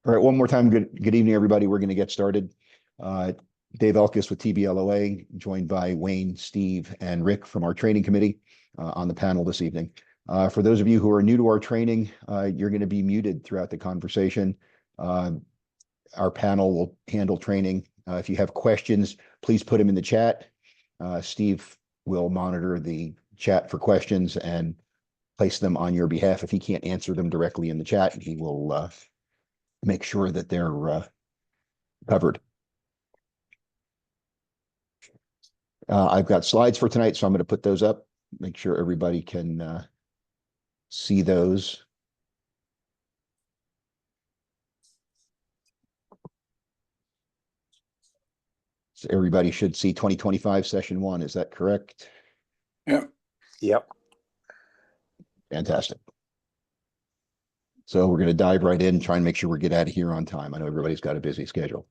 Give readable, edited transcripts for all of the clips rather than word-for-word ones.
All right, one more time. Good evening, everybody. We're going to get started. Dave Elkis with TBLOA, joined by Wayne, Steve, and Rick from our training committee on the panel this evening. For those of you who are new to our training, you're going to be muted throughout the conversation. Our panel will handle training. If you have questions, please put them in the chat. Steve will monitor the chat for questions and place them on your behalf. If he can't answer them directly in the chat, he will make sure that they're covered. I've got slides for tonight, so I'm going to put those up, make sure everybody can see those. So everybody should see 2025 session 1. Is that correct? Yep. Fantastic. So we're going to dive right in, try and make sure we get out of here on time. I know everybody's got a busy schedule.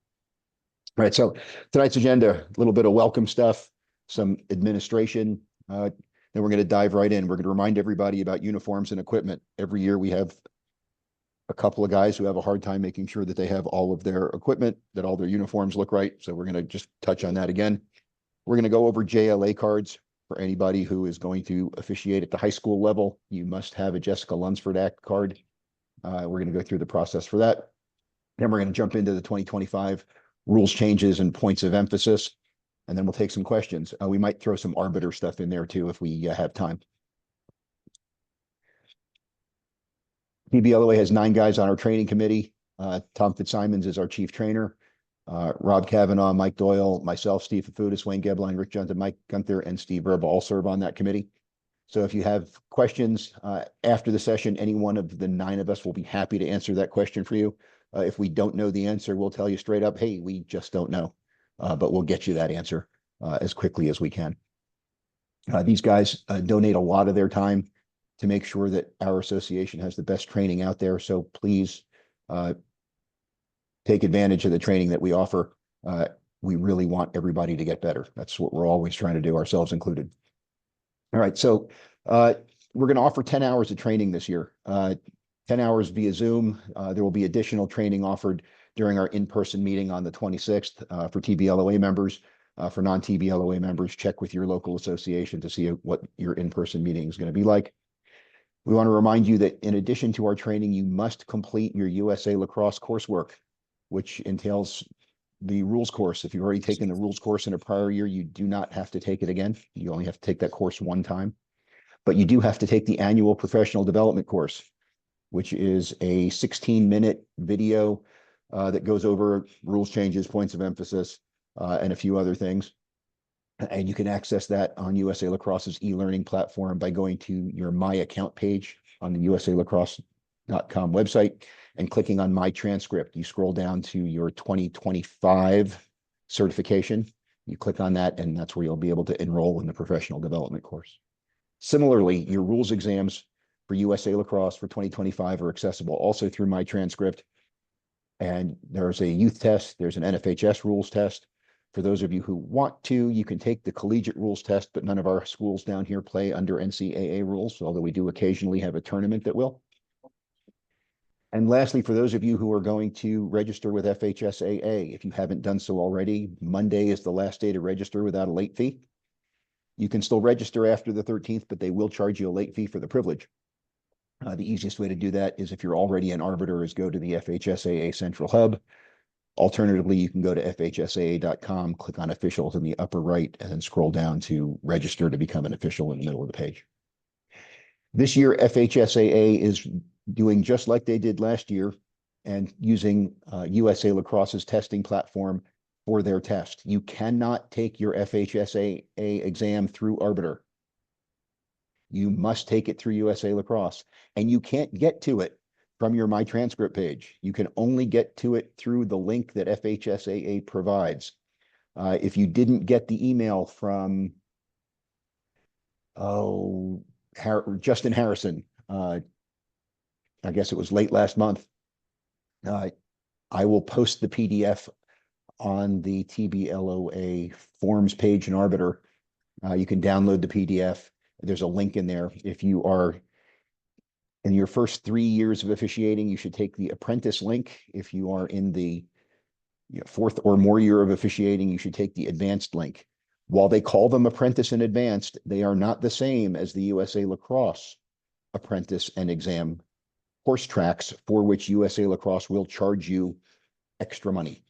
All right, so tonight's agenda, a little bit of welcome stuff, some administration. Then we're going to dive right in. We're going to remind everybody about uniforms and equipment. Every year we have a couple of guys who have a hard time making sure that they have all of their equipment, that all their uniforms look right. So we're going to just touch on that again. We're going to go over JLA cards for anybody who is going to officiate at the high school level. You must have a Jessica Lunsford Act card. We're going to go through the process for that. Then we're going to jump into the 2025 rules changes and points of emphasis. And then we'll take some questions. We might throw some Arbiter stuff in there too if we have time. TBLOA has 9 guys on our training committee. Tom Fitzsimons is our chief trainer. Rob Kavanaugh, Mike Doyle, myself, Steve Fafudis, Wayne Gebline, Rick Johnson, Mike Gunther, and Steve Verba all serve on that committee. So if you have questions after the session, any one of the 9 of us will be happy to answer that question for you. If we don't know the answer, we'll tell you straight up, hey, we just don't know. But we'll get you that answer as quickly as we can. These guys donate a lot of their time to make sure that our association has the best training out there. So please take advantage of the training that we offer. We really want everybody to get better. That's what we're always trying to do, ourselves included. All right, so we're going to offer 10 hours of training this year, 10 hours via Zoom. There will be additional training offered during our in-person meeting on the 26th for TBLOA members. For non-TBLOA members, check with your local association to see what your in-person meeting is going to be like. We want to remind you that in addition to our training, you must complete your USA Lacrosse coursework, which entails the rules course. If you've already taken the rules course in a prior year, you do not have to take it again. You only have to take that course one time. But you do have to take the annual professional development course, which is a 16-minute video that goes over rules changes, points of emphasis, and a few other things. And you can access that on USA Lacrosse's e-learning platform by going to your My Account page on the usalacrosse.com website and clicking on My Transcript. You scroll down to your 2025 certification. You click on that, and that's where you'll be able to enroll in the professional development course. Similarly, your rules exams for USA Lacrosse for 2025 are accessible also through My Transcript. And there's a youth test. There's an NFHS rules test. For those of you who want to, you can take the collegiate rules test, but none of our schools down here play under NCAA rules, although we do occasionally have a tournament that will. And lastly, for those of you who are going to register with FHSAA, if you haven't done so already, Monday is the last day to register without a late fee. You can still register after the 13th, but they will charge you a late fee for the privilege. The easiest way to do that is if you're already an Arbiter is go to the FHSAA Central Hub. Alternatively, you can go to FHSAA.com, click on officials in the upper right, and then scroll down to register to become an official in the middle of the page. This year, FHSAA is doing just like they did last year and using USA Lacrosse's testing platform for their test. You cannot take your FHSAA exam through Arbiter. You must take it through USA Lacrosse, and you can't get to it from your My Transcript page. You can only get to it through the link that FHSAA provides. If you didn't get the email from Justin Harrison, I guess it was late last month, I will post the PDF on the TBLOA forms page in Arbiter. You can download the PDF. There's a link in there. If you are In your first 3 years of officiating, you should take the apprentice link. If you are in the fourth or more year of officiating, you should take the advanced link. While they call them apprentice and advanced, they are not the same as the USA Lacrosse apprentice and exam course tracks, for which USA Lacrosse will charge you extra money.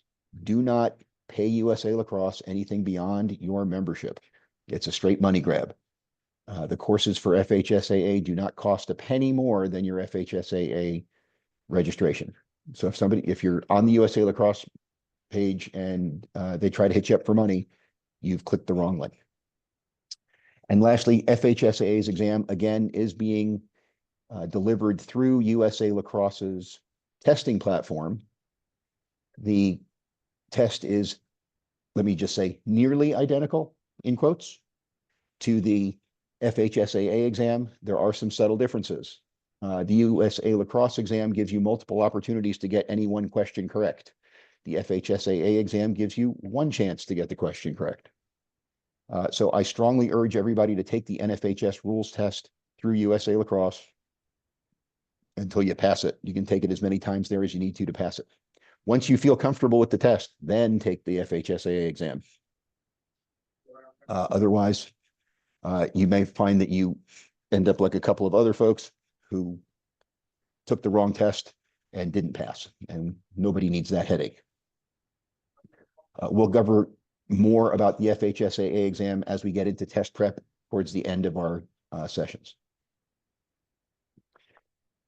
Do not pay USA Lacrosse anything beyond your membership. It's a straight money grab. The courses for FHSAA do not cost a penny more than your FHSAA registration. So if you're on the USA Lacrosse page and they try to hit you up for money, you've clicked the wrong link. And lastly, FHSAA's exam, again, is being delivered through USA Lacrosse's testing platform. The test is, let me just say, nearly identical, in quotes, to the FHSAA exam. There are some subtle differences. The USA Lacrosse exam gives you multiple opportunities to get any one question correct. The FHSAA exam gives you one chance to get the question correct. So I strongly urge everybody to take the NFHS rules test through USA Lacrosse until you pass it. You can take it as many times there as you need to pass it. Once you feel comfortable with the test, then take the FHSAA exam. Otherwise, you may find that you end up like a couple of other folks who took the wrong test and didn't pass, and nobody needs that headache. We'll cover more about the FHSAA exam as we get into test prep towards the end of our sessions.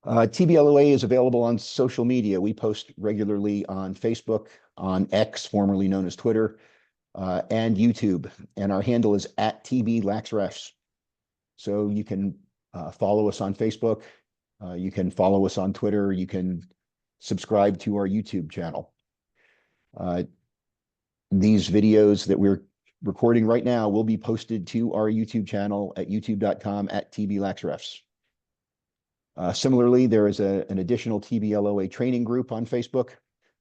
TBLOA is available on social media. We post regularly on Facebook, on X, formerly known as Twitter, and YouTube. And our handle is @TBLaxRefs. So you can follow us on Facebook. You can follow us on Twitter. You can subscribe to our YouTube channel. These videos that we're recording right now will be posted to our YouTube channel at youtube.com/TBLaxRefs. Similarly, there is an additional TBLOA training group on Facebook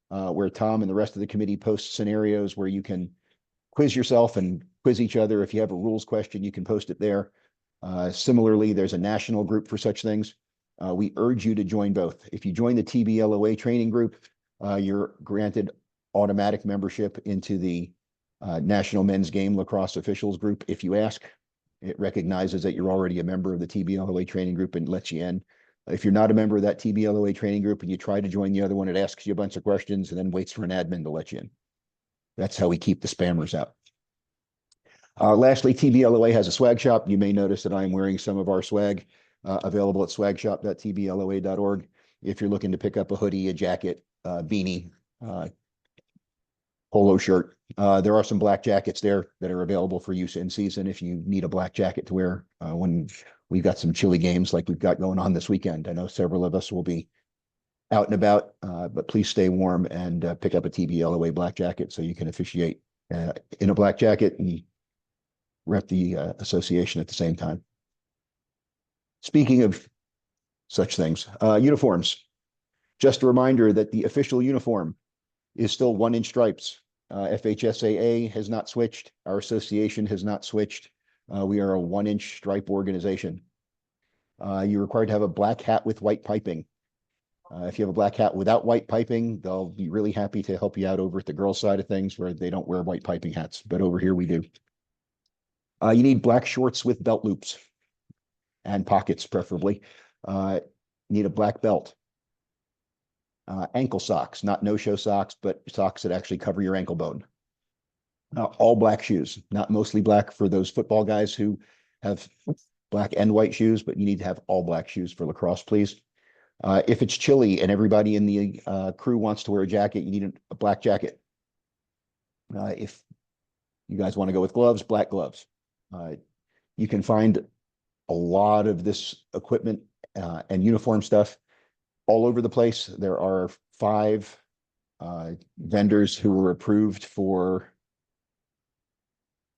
where Tom and the rest of the committee post scenarios where you can quiz yourself and quiz each other. If you have a rules question, you can post it there. Similarly, there's a national group for such things. We urge you to join both. If you join the TBLOA training group, you're granted automatic membership into the National Men's Game Lacrosse Officials Group. If you ask, it recognizes that you're already a member of the TBLOA training group and lets you in. If you're not a member of that TBLOA training group and you try to join the other one, it asks you a bunch of questions and then waits for an admin to let you in. That's how we keep the spammers out. Lastly, TBLOA has a swag shop. You may notice that I'm wearing some of our swag available at swagshop.tbloa.org. If you're looking to pick up a hoodie, a jacket, beanie, polo shirt, there are some black jackets there that are available for use in season if you need a black jacket to wear when we've got some chilly games like we've got going on this weekend. I know several of us will be out and about, but please stay warm and pick up a TBLOA black jacket so you can officiate in a black jacket and rep the association at the same time. Speaking of such things, uniforms. Just a reminder that the official uniform is still 1-inch stripes. FHSAA has not switched. Our association has not switched. We are a 1-inch stripe organization. You're required to have a black hat with white piping. If you have a black hat without white piping, they'll be really happy to help you out over at the girls' side of things where they don't wear white piping hats, but over here we do. You need black shorts with belt loops and pockets, preferably. You need a black belt. Ankle socks, not no-show socks, but socks that actually cover your ankle bone. All black shoes, not mostly black for those football guys who have black and white shoes, but you need to have all black shoes for lacrosse, please. If it's chilly and everybody in the crew wants to wear a jacket, you need a black jacket. If you guys want to go with gloves, black gloves. You can find a lot of this equipment and uniform stuff all over the place. There are 5 vendors who were approved for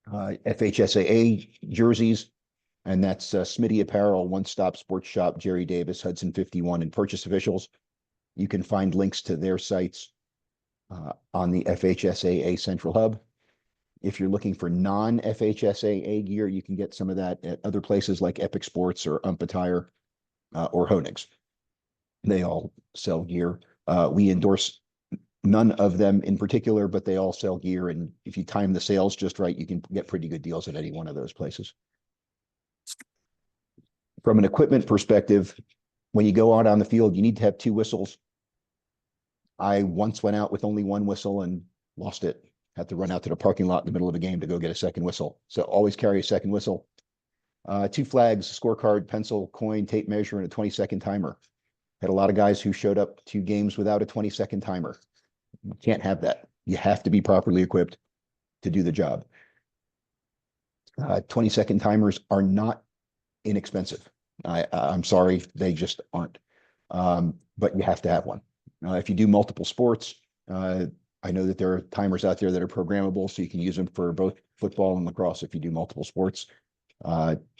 FHSAA jerseys, and that's Smitty Apparel, One Stop Sports Shop, Jerry Davis, Hudson 51, and Purchase Officials. You can find links to their sites on the FHSAA Central Hub. If you're looking for non-FHSAA gear, you can get some of that at other places like Epic Sports or Attire. or Honig's. They all sell gear. We endorse none of them in particular, but they all sell gear. And if you time the sales just right, you can get pretty good deals at any one of those places. From an equipment perspective, when you go out on the field, you need to have 2 whistles. I once went out with only 1 whistle and lost it. Had to run out to the parking lot in the middle of a game to go get a second whistle. So always carry a second whistle. 2 flags, scorecard, pencil, coin, tape measure, and a 20-second timer. Had a lot of guys who showed up to games without a 20-second timer. You can't have that. You have to be properly equipped to do the job. 20-second timers are not inexpensive. I'm sorry, they just aren't. But you have to have one. If you do multiple sports, I know that there are timers out there that are programmable, so you can use them for both football and lacrosse if you do multiple sports.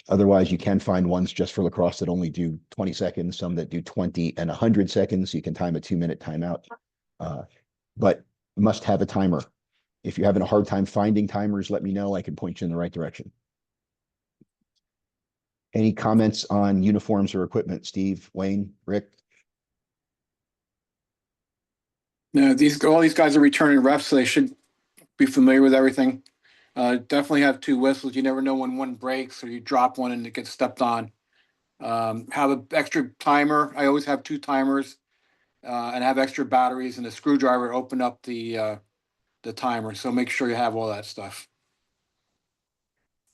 Otherwise, you can find ones just for lacrosse that only do 20 seconds, some that do 20 and 100 seconds. You can time a 2-minute timeout, but must have a timer. If you're having a hard time finding timers, let me know. I can point you in the right direction. Any comments on uniforms or equipment, Steve, Wayne, Rick? No, all these guys are returning refs, so they should be familiar with everything. Definitely have 2 whistles. You never know when one breaks or you drop one and it gets stepped on. Have an extra timer. I always have 2 timers, and have extra batteries and a screwdriver to open up the timer. So make sure you have all that stuff.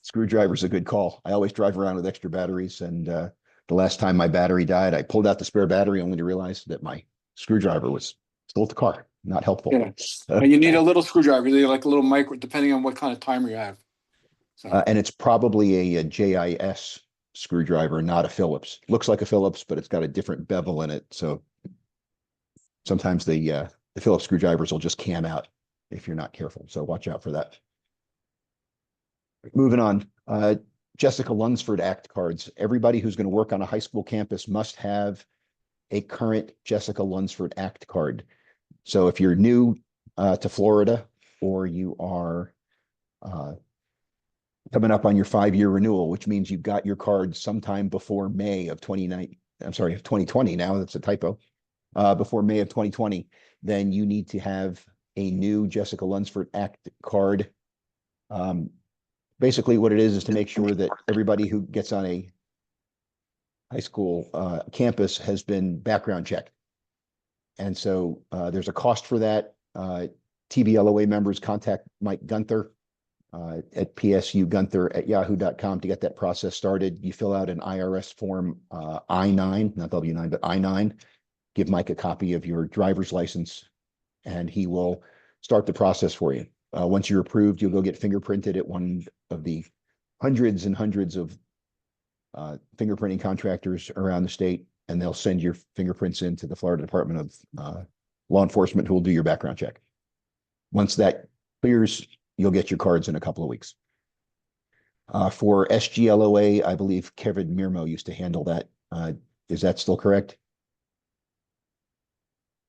Screwdriver's a good call. I always drive around with extra batteries, and the last time my battery died, I pulled out the spare battery only to realize that my screwdriver was still at the car. Not helpful. Yeah. And you need a little screwdriver, like a little micro, depending on what kind of timer you have. So. And it's probably a JIS screwdriver, not a Phillips. Looks like a Phillips, but it's got a different bevel in it. So sometimes the Phillips screwdrivers will just cam out if you're not careful. So watch out for that. Moving on. Jessica Lunsford Act cards. Everybody who's going to work on a high school campus must have a current Jessica Lunsford Act card. So if you're new to Florida, or you are coming up on your 5-year renewal, which means you've got your card sometime before May of 2020 now, that's a typo, before May of 2020, then you need to have a new Jessica Lunsford Act card. Basically what it is to make sure that everybody who gets on a high school campus has been background checked. And so there's a cost for that. TBLOA members contact Mike Gunther at psugunther@yahoo.com to get that process started. You fill out an IRS form I-9, not W-9, but I-9. Give Mike a copy of your driver's license, and he will start the process for you. Once you're approved, you'll go get fingerprinted at one of the hundreds and hundreds of fingerprinting contractors around the state, and they'll send your fingerprints into the Florida Department of Law Enforcement, who will do your background check. Once that clears, you'll get your cards in a couple of weeks. For SGLOA, I believe Kevin Mirmo used to handle that. Is that still correct?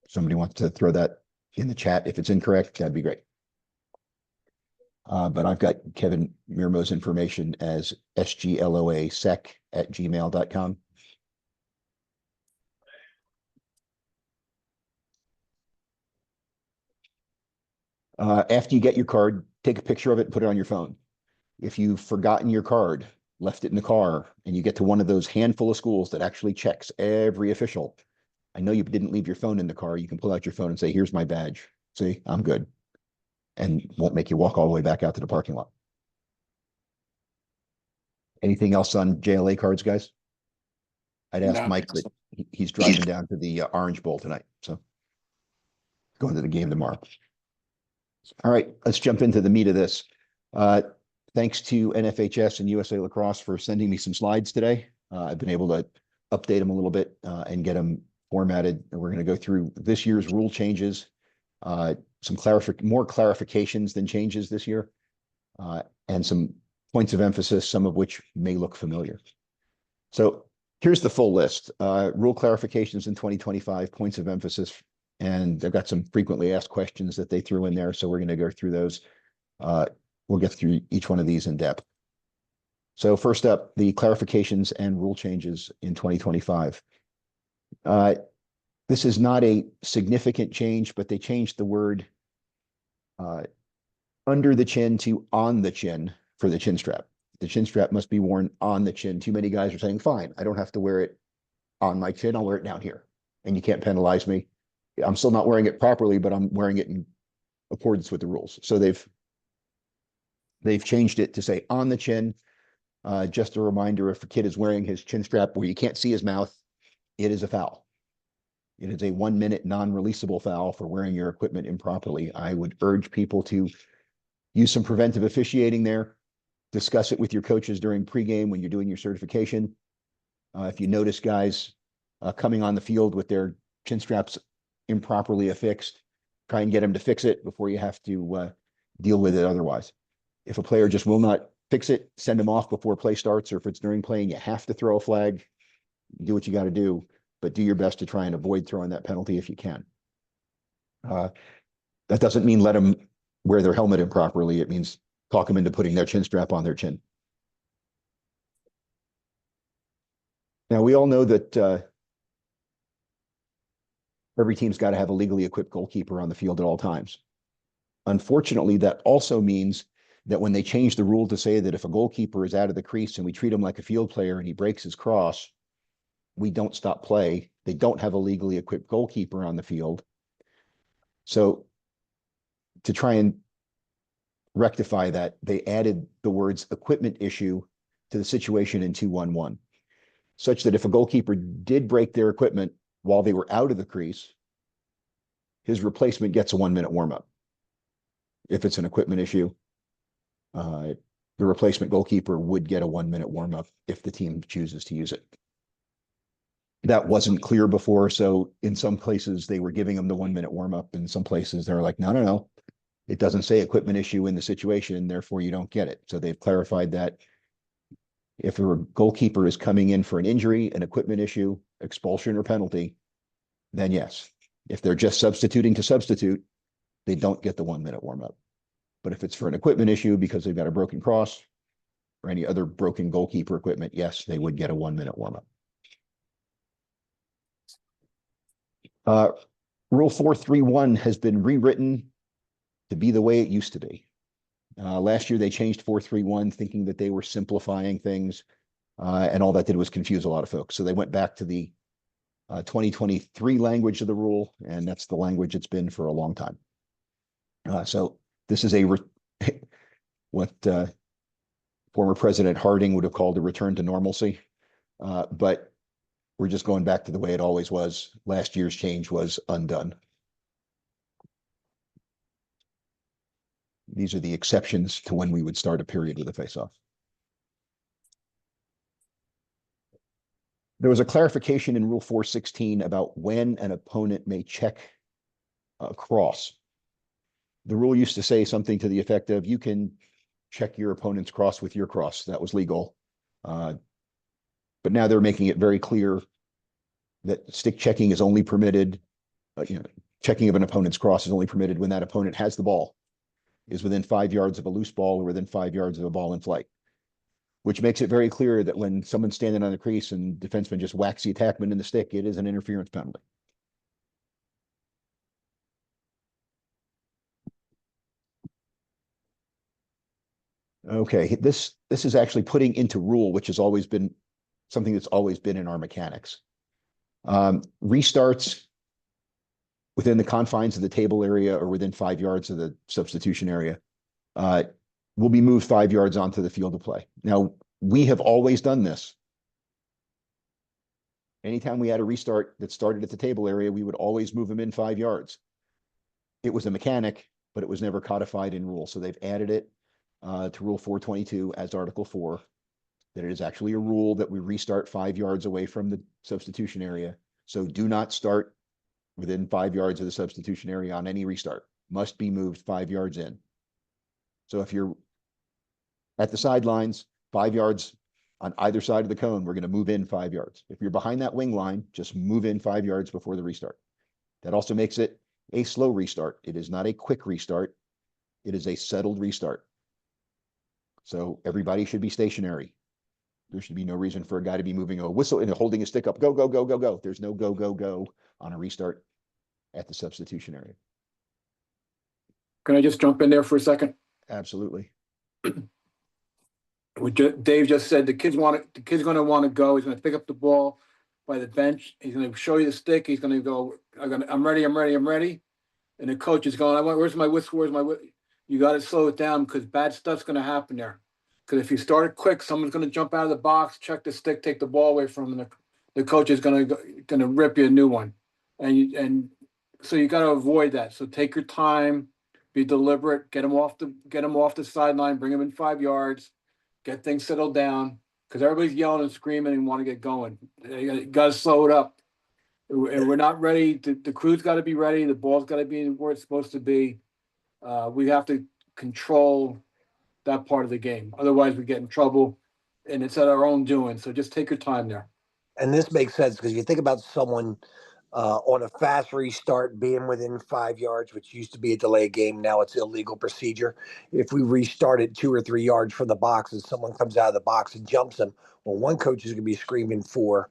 Somebody wants to throw that in the chat. If it's incorrect, that'd be great. But I've got Kevin Mirmo's information as sgloasec@gmail.com. After you get your card, take a picture of it and put it on your phone. If you've forgotten your card, left it in the car, and you get to one of those handful of schools that actually checks every official, I know you didn't leave your phone in the car. You can pull out your phone and say, here's my badge. See, I'm good. And won't make you walk all the way back out to the parking lot. Anything else on JLA cards, guys? I'd ask Mike, but he's driving down to the Orange Bowl tonight. So going to the game tomorrow. All right, let's jump into the meat of this. Thanks to NFHS and USA Lacrosse for sending me some slides today. I've been able to update them a little bit and get them formatted. And we're going to go through this year's rule changes, some more clarifications than changes this year, and some points of emphasis, some of which may look familiar. So here's the full list. Rule clarifications in 2025, points of emphasis, and they've got some frequently asked questions that they threw in there. So we're going to go through those. We'll get through each one of these in depth. So first up, the clarifications and rule changes in 2025. This is not a significant change, but they changed the word under the chin to on the chin for the chin strap. The chin strap must be worn on the chin. Too many guys are saying, fine, I don't have to wear it on my chin. I'll wear it down here. And you can't penalize me. I'm still not wearing it properly, but I'm wearing it in accordance with the rules. So they've changed it to say on the chin. Just a reminder, if a kid is wearing his chin strap where you can't see his mouth, it is a foul. It is a 1 minute non-releasable foul for wearing your equipment improperly. I would urge people to use some preventive officiating there. Discuss it with your coaches during pregame when you're doing your certification. If you notice guys coming on the field with their chin straps improperly affixed, try and get them to fix it before you have to deal with it otherwise. If a player just will not fix it, send them off before play starts, or if it's during play and you have to throw a flag, do what you got to do, but do your best to try and avoid throwing that penalty if you can. That doesn't mean let them wear their helmet improperly. It means talk them into putting their chin strap on their chin. Now, we all know that every team's got to have a legally equipped goalkeeper on the field at all times. Unfortunately, that also means that when they change the rule to say that if a goalkeeper is out of the crease and we treat him like a field player and he breaks his cross, we don't stop play. They don't have a legally equipped goalkeeper on the field. So to try and rectify that, they added the words equipment issue to the situation in 2-1-1, such that if a goalkeeper did break their equipment while they were out of the crease, his replacement gets a 1 minute warm-up. If it's an equipment issue, the replacement goalkeeper would get a 1 minute warm-up if the team chooses to use it. That wasn't clear before, so in some places they were giving them the 1 minute warm-up. In some places they're like, no, it doesn't say equipment issue in the situation, therefore you don't get it. So they've clarified that if a goalkeeper is coming in for an injury, an equipment issue, expulsion, or penalty, then yes. If they're just substituting to substitute, they don't get the 1 minute warm-up. But if it's for an equipment issue because they've got a broken cross or any other broken goalkeeper equipment, yes, they would get a 1 minute warm-up. Rule 431 has been rewritten to be the way it used to be. Last year, they changed 431 thinking that they were simplifying things, and all that did was confuse a lot of folks. So they went back to the 2023 language of the rule, and that's the language it's been for a long time. So this is what former President Harding would have called a return to normalcy, but we're just going back to the way it always was. Last year's change was undone. These are the exceptions to when we would start a period with a face-off. There was a clarification in Rule 416 about when an opponent may check a cross. The rule used to say something to the effect of, you can check your opponent's cross with your cross. That was legal. But now they're making it very clear that stick checking is only permitted, checking of an opponent's cross is only permitted when that opponent has the ball, is within 5 yards of a loose ball or within 5 yards of a ball in flight, which makes it very clear that when someone's standing on the crease and defenseman just whacks the attackman in the stick, it is an interference penalty. Okay, this is actually putting into rule, which has always been something that's always been in our mechanics. Restarts within the confines of the table area or within 5 yards of the substitution area will be moved 5 yards onto the field of play. Now, we have always done this. Anytime we had a restart that started at the table area, we would always move them in 5 yards. It was a mechanic, but it was never codified in rule. So they've added it to Rule 422 as Article 4, that it is actually a rule that we restart 5 yards away from the substitution area. So do not start within 5 yards of the substitution area on any restart. Must be moved 5 yards in. So if you're at the sidelines, 5 yards on either side of the cone, we're going to move in 5 yards. If you're behind that wing line, just move in 5 yards before the restart. That also makes it a slow restart. It is not a quick restart. It is a settled restart. So everybody should be stationary. There should be no reason for a guy to be moving a whistle and holding a stick up. Go, go, go, go, go. There's no go, go, go on a restart at the substitution area. Can I just jump in there for a second? Absolutely. Dave just said the kid's going to want to go. He's going to pick up the ball by the bench. He's going to show you the stick. He's going to go, I'm ready, I'm ready, I'm ready. And the coach is going, where's my whistle? Where's my whistle? You got to slow it down because bad stuff's going to happen there. Because if you start it quick, someone's going to jump out of the box, check the stick, take the ball away from him. The coach is going to rip you a new one. And so you got to avoid that. So take your time, be deliberate, get him off the sideline, bring him in 5 yards, get things settled down. Because everybody's yelling and screaming and want to get going. You got to slow it up. And we're not ready. The crew's got to be ready. The ball's got to be where it's supposed to be. We have to control that part of the game. Otherwise, we get in trouble, and it's at our own doing. So just take your time there. And this makes sense because you think about someone on a fast restart being within 5 yards, which used to be a delay game. Now it's illegal procedure. If we restart it 2 or 3 yards from the box and someone comes out of the box and jumps them, well, one coach is going to be screaming for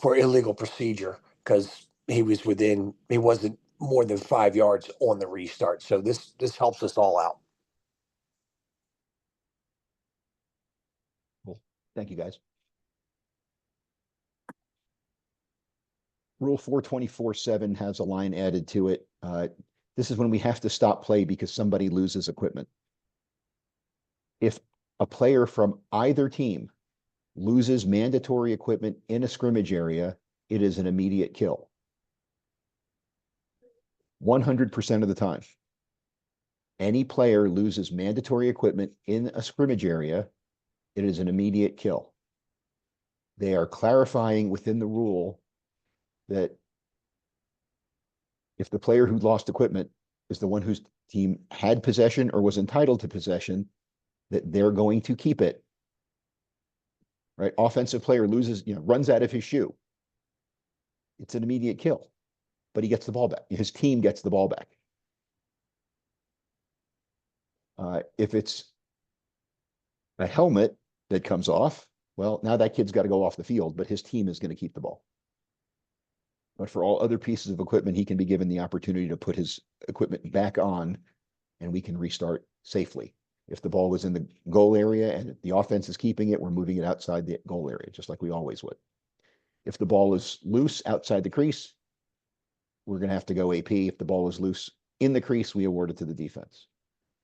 illegal procedure because he wasn't more than 5 yards on the restart. So this helps us all out. Cool. Thank you, guys. Rule 424.7 has a line added to it. This is when we have to stop play because somebody loses equipment. If a player from either team loses mandatory equipment in a scrimmage area, it is an immediate kill. 100% of the time. Any player loses mandatory equipment in a scrimmage area, it is an immediate kill. They are clarifying within the rule that if the player who lost equipment is the one whose team had possession or was entitled to possession, that they're going to keep it. Right? Offensive player loses, runs out of his shoe. It's an immediate kill, but he gets the ball back. His team gets the ball back. If it's a helmet that comes off, well, now that kid's got to go off the field, but his team is going to keep the ball. But for all other pieces of equipment, he can be given the opportunity to put his equipment back on, and we can restart safely. If the ball was in the goal area and the offense is keeping it, we're moving it outside the goal area, just like we always would. If the ball is loose outside the crease, we're going to have to go AP. If the ball is loose in the crease, we award it to the defense.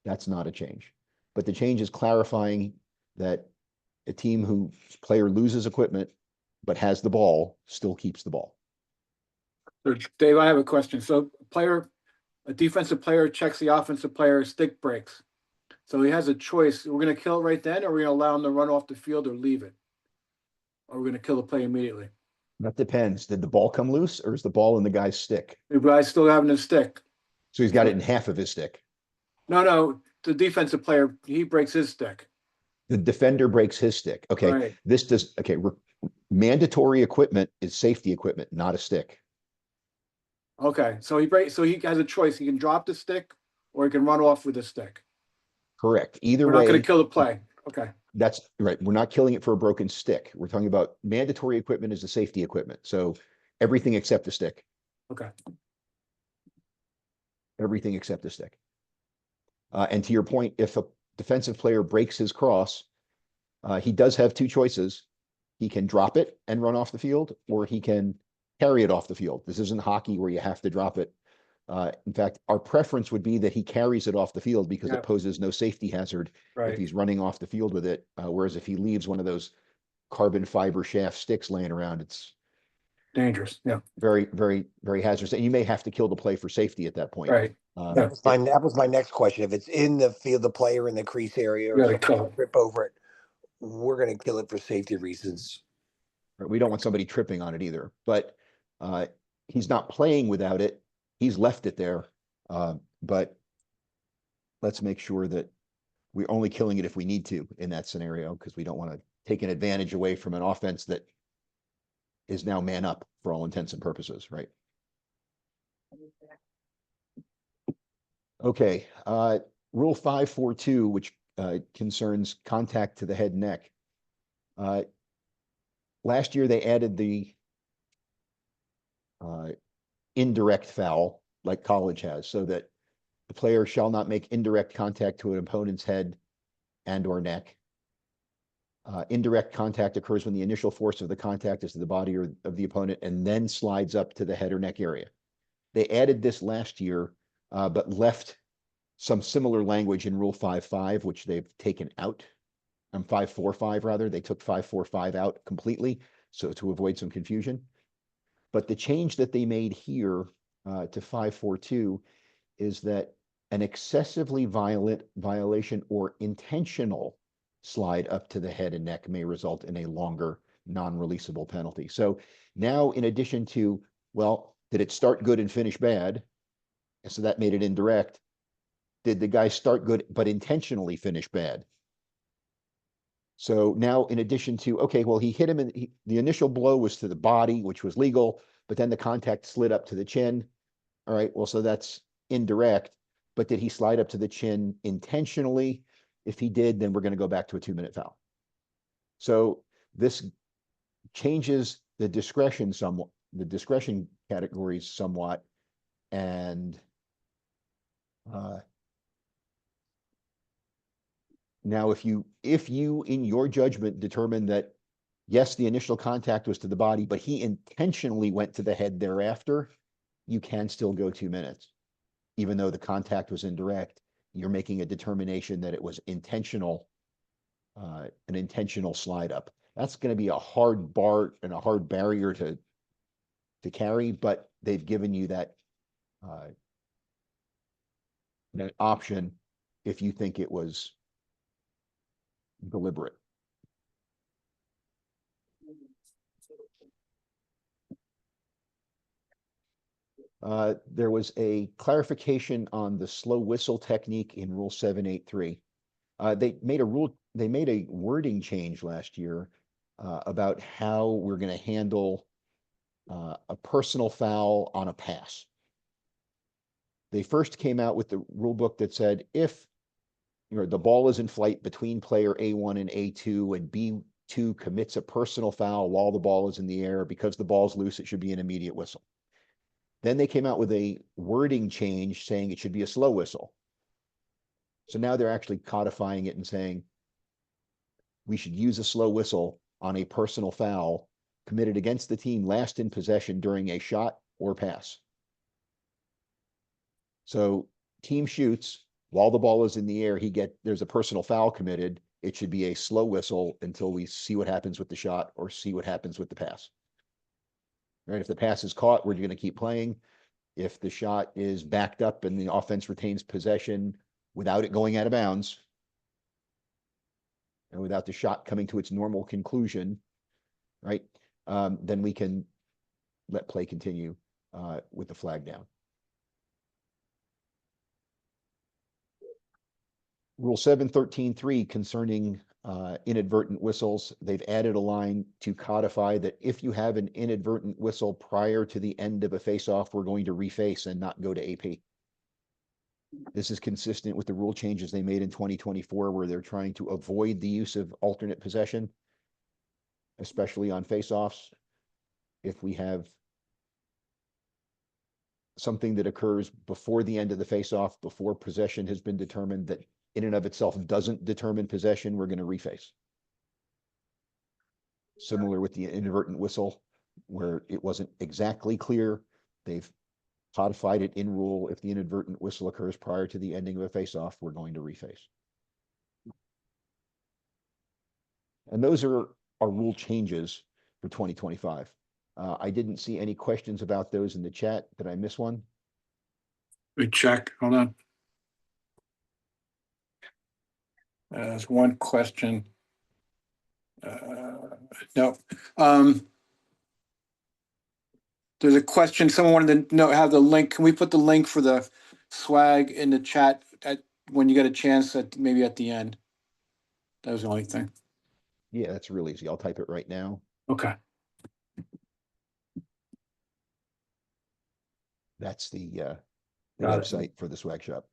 That's not a change. But the change is clarifying that a team whose player loses equipment but has the ball still keeps the ball. So, Dave, I have a question. So a defensive player checks the offensive player's stick breaks. So he has a choice. We're going to kill it right then, or we're going to allow him to run off the field or leave it? Or we're going to kill the play immediately? That depends. Did the ball come loose or is the ball in the guy's stick? The guy's still having his stick. So he's got it in half of his stick. No, the defensive player, he breaks his stick. The defender breaks his stick. Okay. Right. Mandatory equipment is safety equipment, not a stick. Okay, so he has a choice. He can drop the stick or he can run off with the stick. Correct. Either We're way. not going to kill the play. Okay. That's right. We're not killing it for a broken stick. We're talking about mandatory equipment is the safety equipment. So everything except the stick. Okay. Everything except the stick. And to your point, if a defensive player breaks his cross, he does have two choices. He can drop it and run off the field, or he can carry it off the field. This isn't hockey where you have to drop it. In fact, our preference would be that he carries it off the field because it poses no safety hazard if he's running off the field with it. Whereas if he leaves one of those carbon fiber shaft sticks laying around, it's dangerous. Yeah. Very, very, very hazardous. And you may have to kill the play for safety at that point. Right. That was my next question. If it's in the field, the player in the crease area, or trip over it, we're going to kill it for safety reasons. We don't want somebody tripping on it either. But he's not playing without it. He's left it there. But let's make sure that we're only killing it if we need to in that scenario, because we don't want to take an advantage away from an offense that is now man up for all intents and purposes, right? Okay, Rule 542, which concerns contact to the head and neck. Last year, they added the indirect foul, like college has, so that the player shall not make indirect contact to an opponent's head and or neck. Indirect contact occurs when the initial force of the contact is to the body or of the opponent and then slides up to the head or neck area. They added this last year, but left some similar language in Rule 5.5, which they've taken out. 5.4.5 rather, they took 5.4.5 out completely, so to avoid some confusion. But the change that they made here to 5.4.2 is that an excessively violent violation or intentional slide up to the head and neck may result in a longer non-releasable penalty. So now, in addition to, well, did it start good and finish bad? So that made it indirect. Did the guy start good but intentionally finish bad? So now, in addition to, okay, well, he hit him in the initial blow was to the body, which was legal, but then the contact slid up to the chin. All right, well, so that's indirect, but did he slide up to the chin intentionally? If he did, then we're going to go back to a 2-minute foul. So this changes the discretion somewhat, the discretion categories somewhat, and now if you in your judgment determine that yes, the initial contact was to the body, but he intentionally went to the head thereafter, you can still go 2 minutes, even though the contact was indirect. You're making a determination that it was intentional, an intentional slide up. That's going to be a hard bar and a hard barrier to carry, but they've given you that option if you think it was deliberate. There was a clarification on the slow whistle technique in Rule 7.8.3. They made a wording change last year about how we're going to handle a personal foul on a pass. They first came out with the rule book that said if the ball is in flight between player A1 and A2 and B2 commits a personal foul while the ball is in the air, because the ball's loose, it should be an immediate whistle. Then they came out with a wording change saying it should be a slow whistle. So now they're actually codifying it and saying we should use a slow whistle on a personal foul committed against the team last in possession during a shot or pass. So team shoots while the ball is in the air, there's a personal foul committed. It should be a slow whistle until we see what happens with the shot or see what happens with the pass. Right? If the pass is caught, we're going to keep playing. If the shot is backed up and the offense retains possession without it going out of bounds, and without the shot coming to its normal conclusion, right, then we can let play continue with the flag down. Rule 7.13.3 concerning inadvertent whistles, they've added a line to codify that if you have an inadvertent whistle prior to the end of a face-off, we're going to reface and not go to AP. This is consistent with the rule changes they made in 2024, where they're trying to avoid the use of alternate possession, especially on face-offs. If we have something that occurs before the end of the face-off, before possession has been determined, that in and of itself doesn't determine possession, we're going to reface. Similar with the inadvertent whistle, where it wasn't exactly clear, they've codified it in rule. If the inadvertent whistle occurs prior to the ending of a face-off, we're going to reface. And those are our rule changes for 2025. I didn't see any questions about those in the chat. Did I miss one? We check. Hold on. There's one question. No. There's a question. Someone wanted to know, have the link. Can we put the link for the swag in the chat when you get a chance, maybe at the end? That was the only thing. Yeah, that's real easy. I'll type it right now. Okay. That's the Got it. website for the swag shop.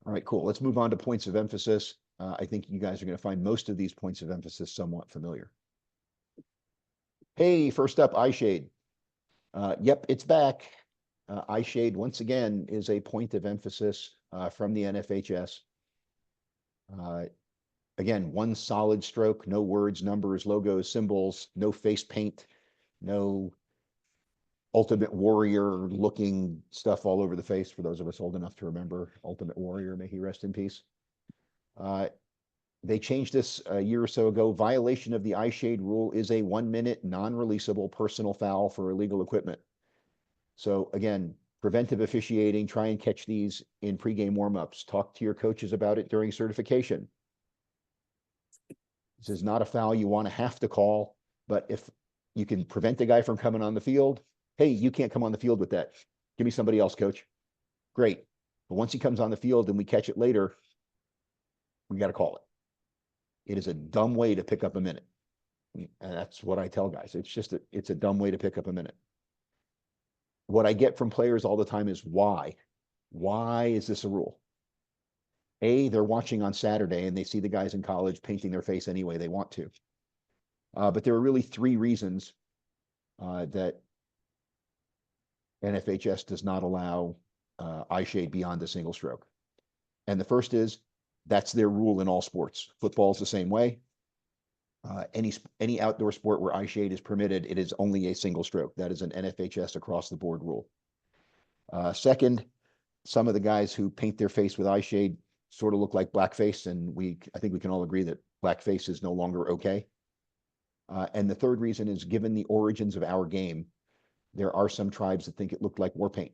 All right, cool. Let's move on to points of emphasis. I think you guys are going to find most of these points of emphasis somewhat familiar. Hey, first up, eye shade. Yep, it's back. Eye shade, once again, is a point of emphasis from the NFHS. Again, one solid stroke, no words, numbers, logos, symbols, no face paint, no Ultimate Warrior looking stuff all over the face for those of us old enough to remember Ultimate Warrior, may he rest in peace. They changed this a year or so ago. Violation of the eye shade rule is a 1 minute non-releasable personal foul for illegal equipment. So again, preventive officiating, try and catch these in pregame warmups. Talk to your coaches about it during certification. This is not a foul you want to have to call, but if you can prevent the guy from coming on the field, hey, you can't come on the field with that. Give me somebody else, coach. Great. But once he comes on the field and we catch it later, we got to call it. It is a dumb way to pick up a minute. And that's what I tell guys. It's a dumb way to pick up a minute. What I get from players all the time is why? Why is this a rule? A, they're watching on Saturday and they see the guys in college painting their face any way they want to. But there are really three reasons that NFHS does not allow eye shade beyond a single stroke. And the first is that's their rule in all sports. Football is the same way. Any outdoor sport where eye shade is permitted, it is only a single stroke. That is an NFHS across the board rule. Second, some of the guys who paint their face with eye shade sort of look like blackface, and I think we can all agree that blackface is no longer okay. And the third reason is, given the origins of our game, there are some tribes that think it looked like war paint,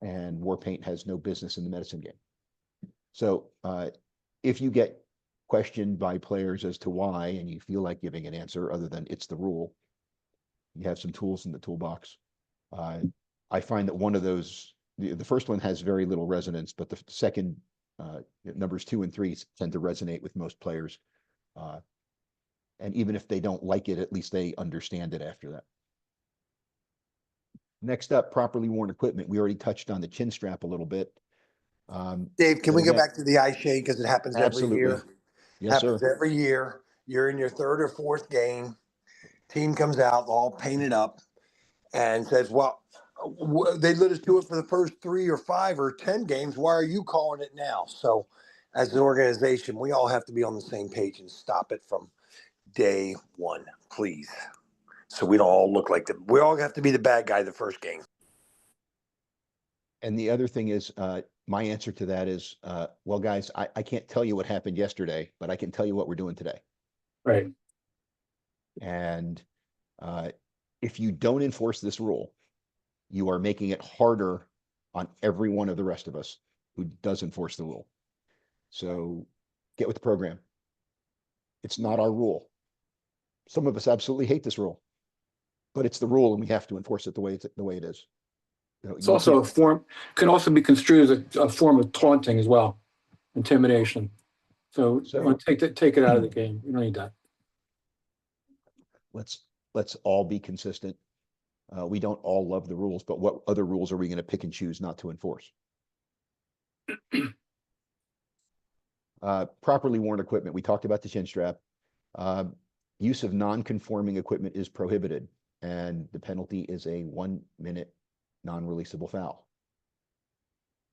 and war paint has no business in the medicine game. So if you get questioned by players as to why, and you feel like giving an answer other than it's the rule, you have some tools in the toolbox. I find that one of those, the first one has very little resonance, but the second, numbers 2 and 3 tend to resonate with most players. And even if they don't like it, at least they understand it after that. Next up, properly worn equipment. We already touched on the chin strap a little bit. Dave, can but we go again, back to the eye shade because it happens every absolutely. year? Yes, sir. Happens every year. You're in your third or fourth game. Team comes out all painted up and says, "Well, they let us do it for the first 3 or 5 or 10 games. Why are you calling it now?" So, as an organization, we all have to be on the same page and stop it from day one, please. So we don't all look like we all have to be the bad guy the first game. And the other thing is, my answer to that is, well, guys, I can't tell you what happened yesterday, but I can tell you what we're doing today. Right. And if you don't enforce this rule, you are making it harder on every one of the rest of us who does enforce the rule. So get with the program. It's not our rule. Some of us absolutely hate this rule, but it's the rule and we have to enforce it the way it is. You know, It's also a form, can also be construed as a form of taunting as well, intimidation. So take it out of the game. You don't need that. Let's all be consistent. We don't all love the rules, but what other rules are we going to pick and choose not to enforce? Properly worn equipment. We talked about the chin strap. Use of non-conforming equipment is prohibited, and the penalty is a 1 minute non-releasable foul.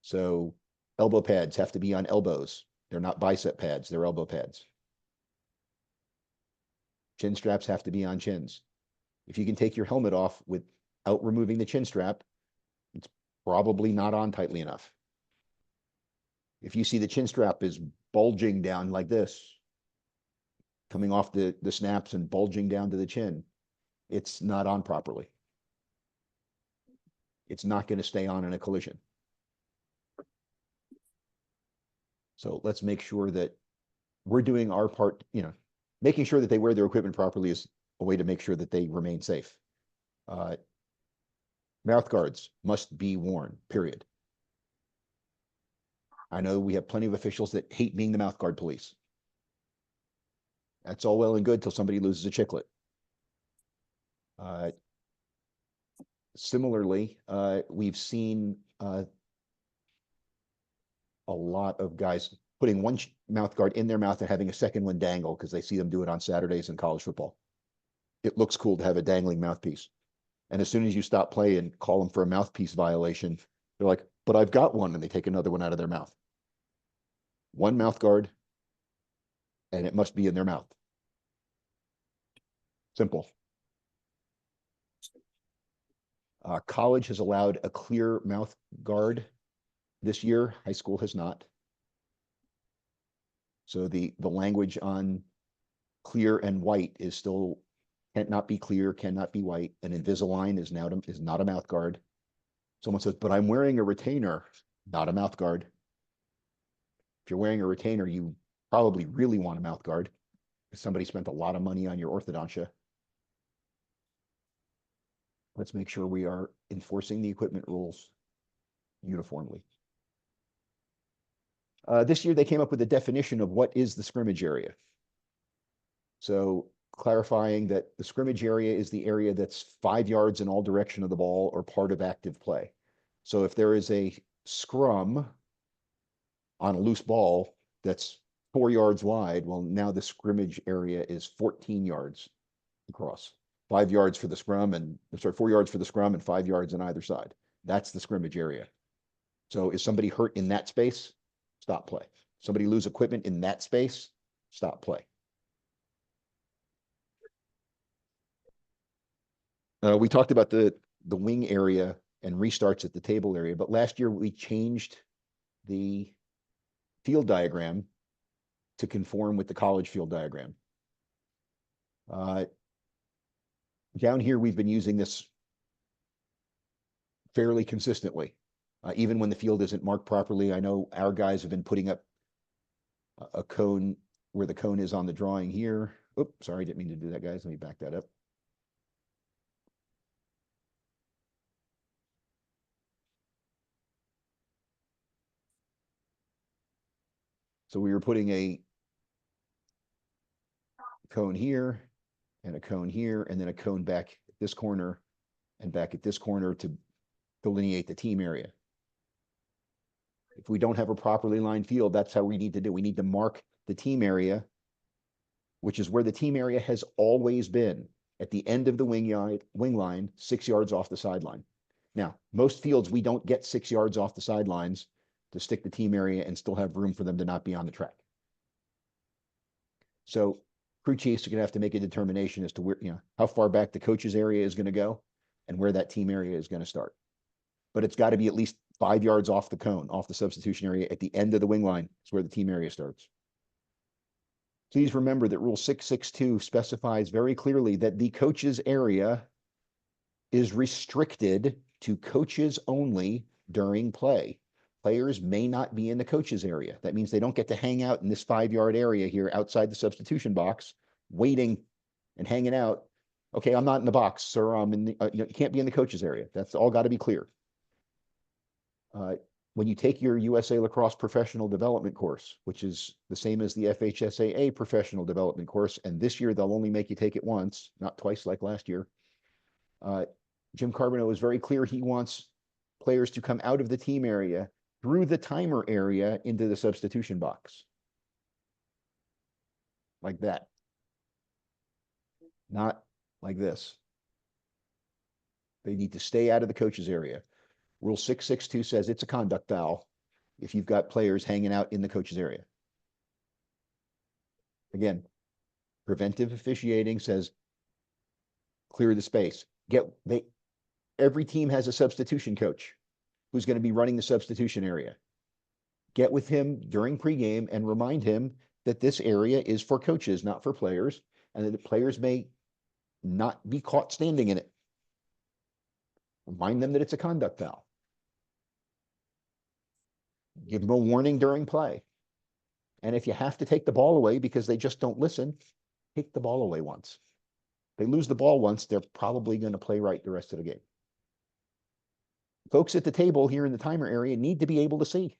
So elbow pads have to be on elbows. They're not bicep pads, they're elbow pads. Chin straps have to be on chins. If you can take your helmet off without removing the chin strap, it's probably not on tightly enough. If you see the chin strap is bulging down like this, coming off the snaps and bulging down to the chin, it's not on properly. It's not going to stay on in a collision. So let's make sure that we're doing our part. You know, making sure that they wear their equipment properly is a way to make sure that they remain safe. Mouth guards must be worn, period. I know we have plenty of officials that hate being the mouth guard police. That's all well and good till somebody loses a chiclet. Similarly, we've seen a lot of guys putting one mouth guard in their mouth and having a second one dangle because they see them do it on Saturdays in college football. It looks cool to have a dangling mouthpiece. And as soon as you stop play and call them for a mouthpiece violation, they're like, but I've got one. And they take another one out of their mouth. One mouth guard, and it must be in their mouth. Simple. College has allowed a clear mouth guard this year. High school has not. So the language on clear and white is still cannot be clear, cannot be white. An Invisalign is not a mouth guard. Someone says, but I'm wearing a retainer, not a mouth guard. If you're wearing a retainer, you probably really want a mouth guard because somebody spent a lot of money on your orthodontia. Let's make sure we are enforcing the equipment rules uniformly. This year, they came up with a definition of what is the scrimmage area. So clarifying that the scrimmage area is the area that's 5 yards in all direction of the ball or part of active play. So if there is a scrum on a loose ball that's 4 yards wide, well, now the scrimmage area is 14 yards across. 5 yards for the scrum and 4 yards for the scrum and 5 yards on either side. That's the scrimmage area. So is somebody hurt in that space? Stop play. Somebody lose equipment in that space? Stop play. We talked about the wing area and restarts at the table area, but last year we changed the field diagram to conform with the college field diagram. Down here, we've been using this fairly consistently, even when the field isn't marked properly. I know our guys have been putting up a cone where the cone is on the drawing here. Oops, sorry, didn't mean to do that, guys. Let me back that up. So we were putting a cone here and a cone here, and then a cone back at this corner and back at this corner to delineate the team area. If we don't have a properly lined field, that's how we need to do. We need to mark the team area, which is where the team area has always been, at the end of the wing line, 6 yards off the sideline. Now, most fields, we don't get 6 yards off the sidelines to stick the team area and still have room for them to not be on the track. So crew chiefs are going to have to make a determination as to where, how far back the coach's area is going to go and where that team area is going to start. But it's got to be at least 5 yards off the cone, off the substitution area at the end of the wing line. Is where the team area starts. Please remember that Rule 662 specifies very clearly that the coach's area is restricted to coaches only during play. Players may not be in the coach's area. That means they don't get to hang out in this 5 yard area here outside the substitution box, waiting and hanging out. Okay, I'm not in the box, sir. I'm in the, you can't be in the coach's area. That's all got to be clear. When you take your USA Lacrosse Professional Development course, which is the same as the FHSAA Professional Development course, and this year they'll only make you take it once, not twice like last year. Jim Carbonneau is very clear he wants players to come out of the team area through the timer area into the substitution box. Like that. Not like this. They need to stay out of the coach's area. Rule 662 says it's a conduct foul if you've got players hanging out in the coach's area. Again, preventive officiating says clear the space. Every team has a substitution coach who's going to be running the substitution area. Get with him during pregame and remind him that this area is for coaches, not for players, and that the players may not be caught standing in it. Remind them that it's a conduct foul. Give them a warning during play. And if you have to take the ball away because they just don't listen, take the ball away once. If they lose the ball once, they're probably going to play right the rest of the game. Folks at the table here in the timer area need to be able to see.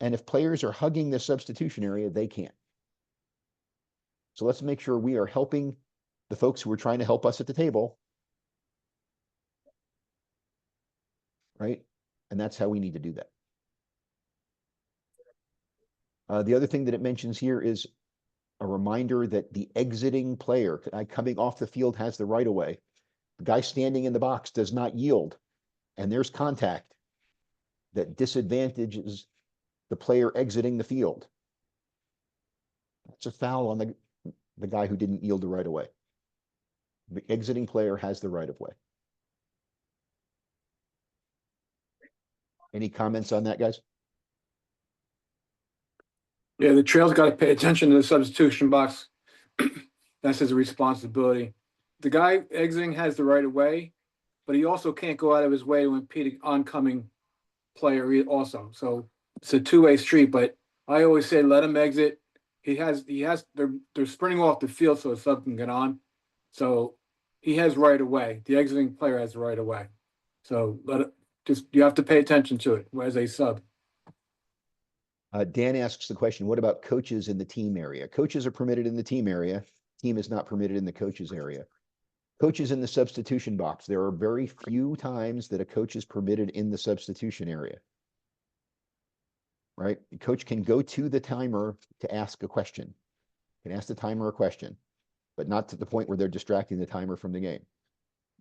And if players are hugging the substitution area, they can't. So let's make sure we are helping the folks who are trying to help us at the table. Right? And that's how we need to do that. The other thing that it mentions here is a reminder that the exiting player coming off the field has the right of way. The guy standing in the box does not yield, and there's contact that disadvantages the player exiting the field. That's a foul on the guy who didn't yield the right of way. The exiting player has the right of way. Any comments on that, guys? Yeah, the trail's got to pay attention to the substitution box. That's his responsibility. The guy exiting has the right of way, but he also can't go out of his way to impede an oncoming player also. So it's a two-way street, but I always say let him exit. They're sprinting off the field so a sub can get on. So he has right of way. The exiting player has the right of way. So you have to pay attention to it as a sub. Dan asks the question, what about coaches in the team area? Coaches are permitted in the team area. Team is not permitted in the coaches area. Coaches in the substitution box. There are very few times that a coach is permitted in the substitution area. Right? The coach can go to the timer to ask a question. Can ask the timer a question, but not to the point where they're distracting the timer from the game.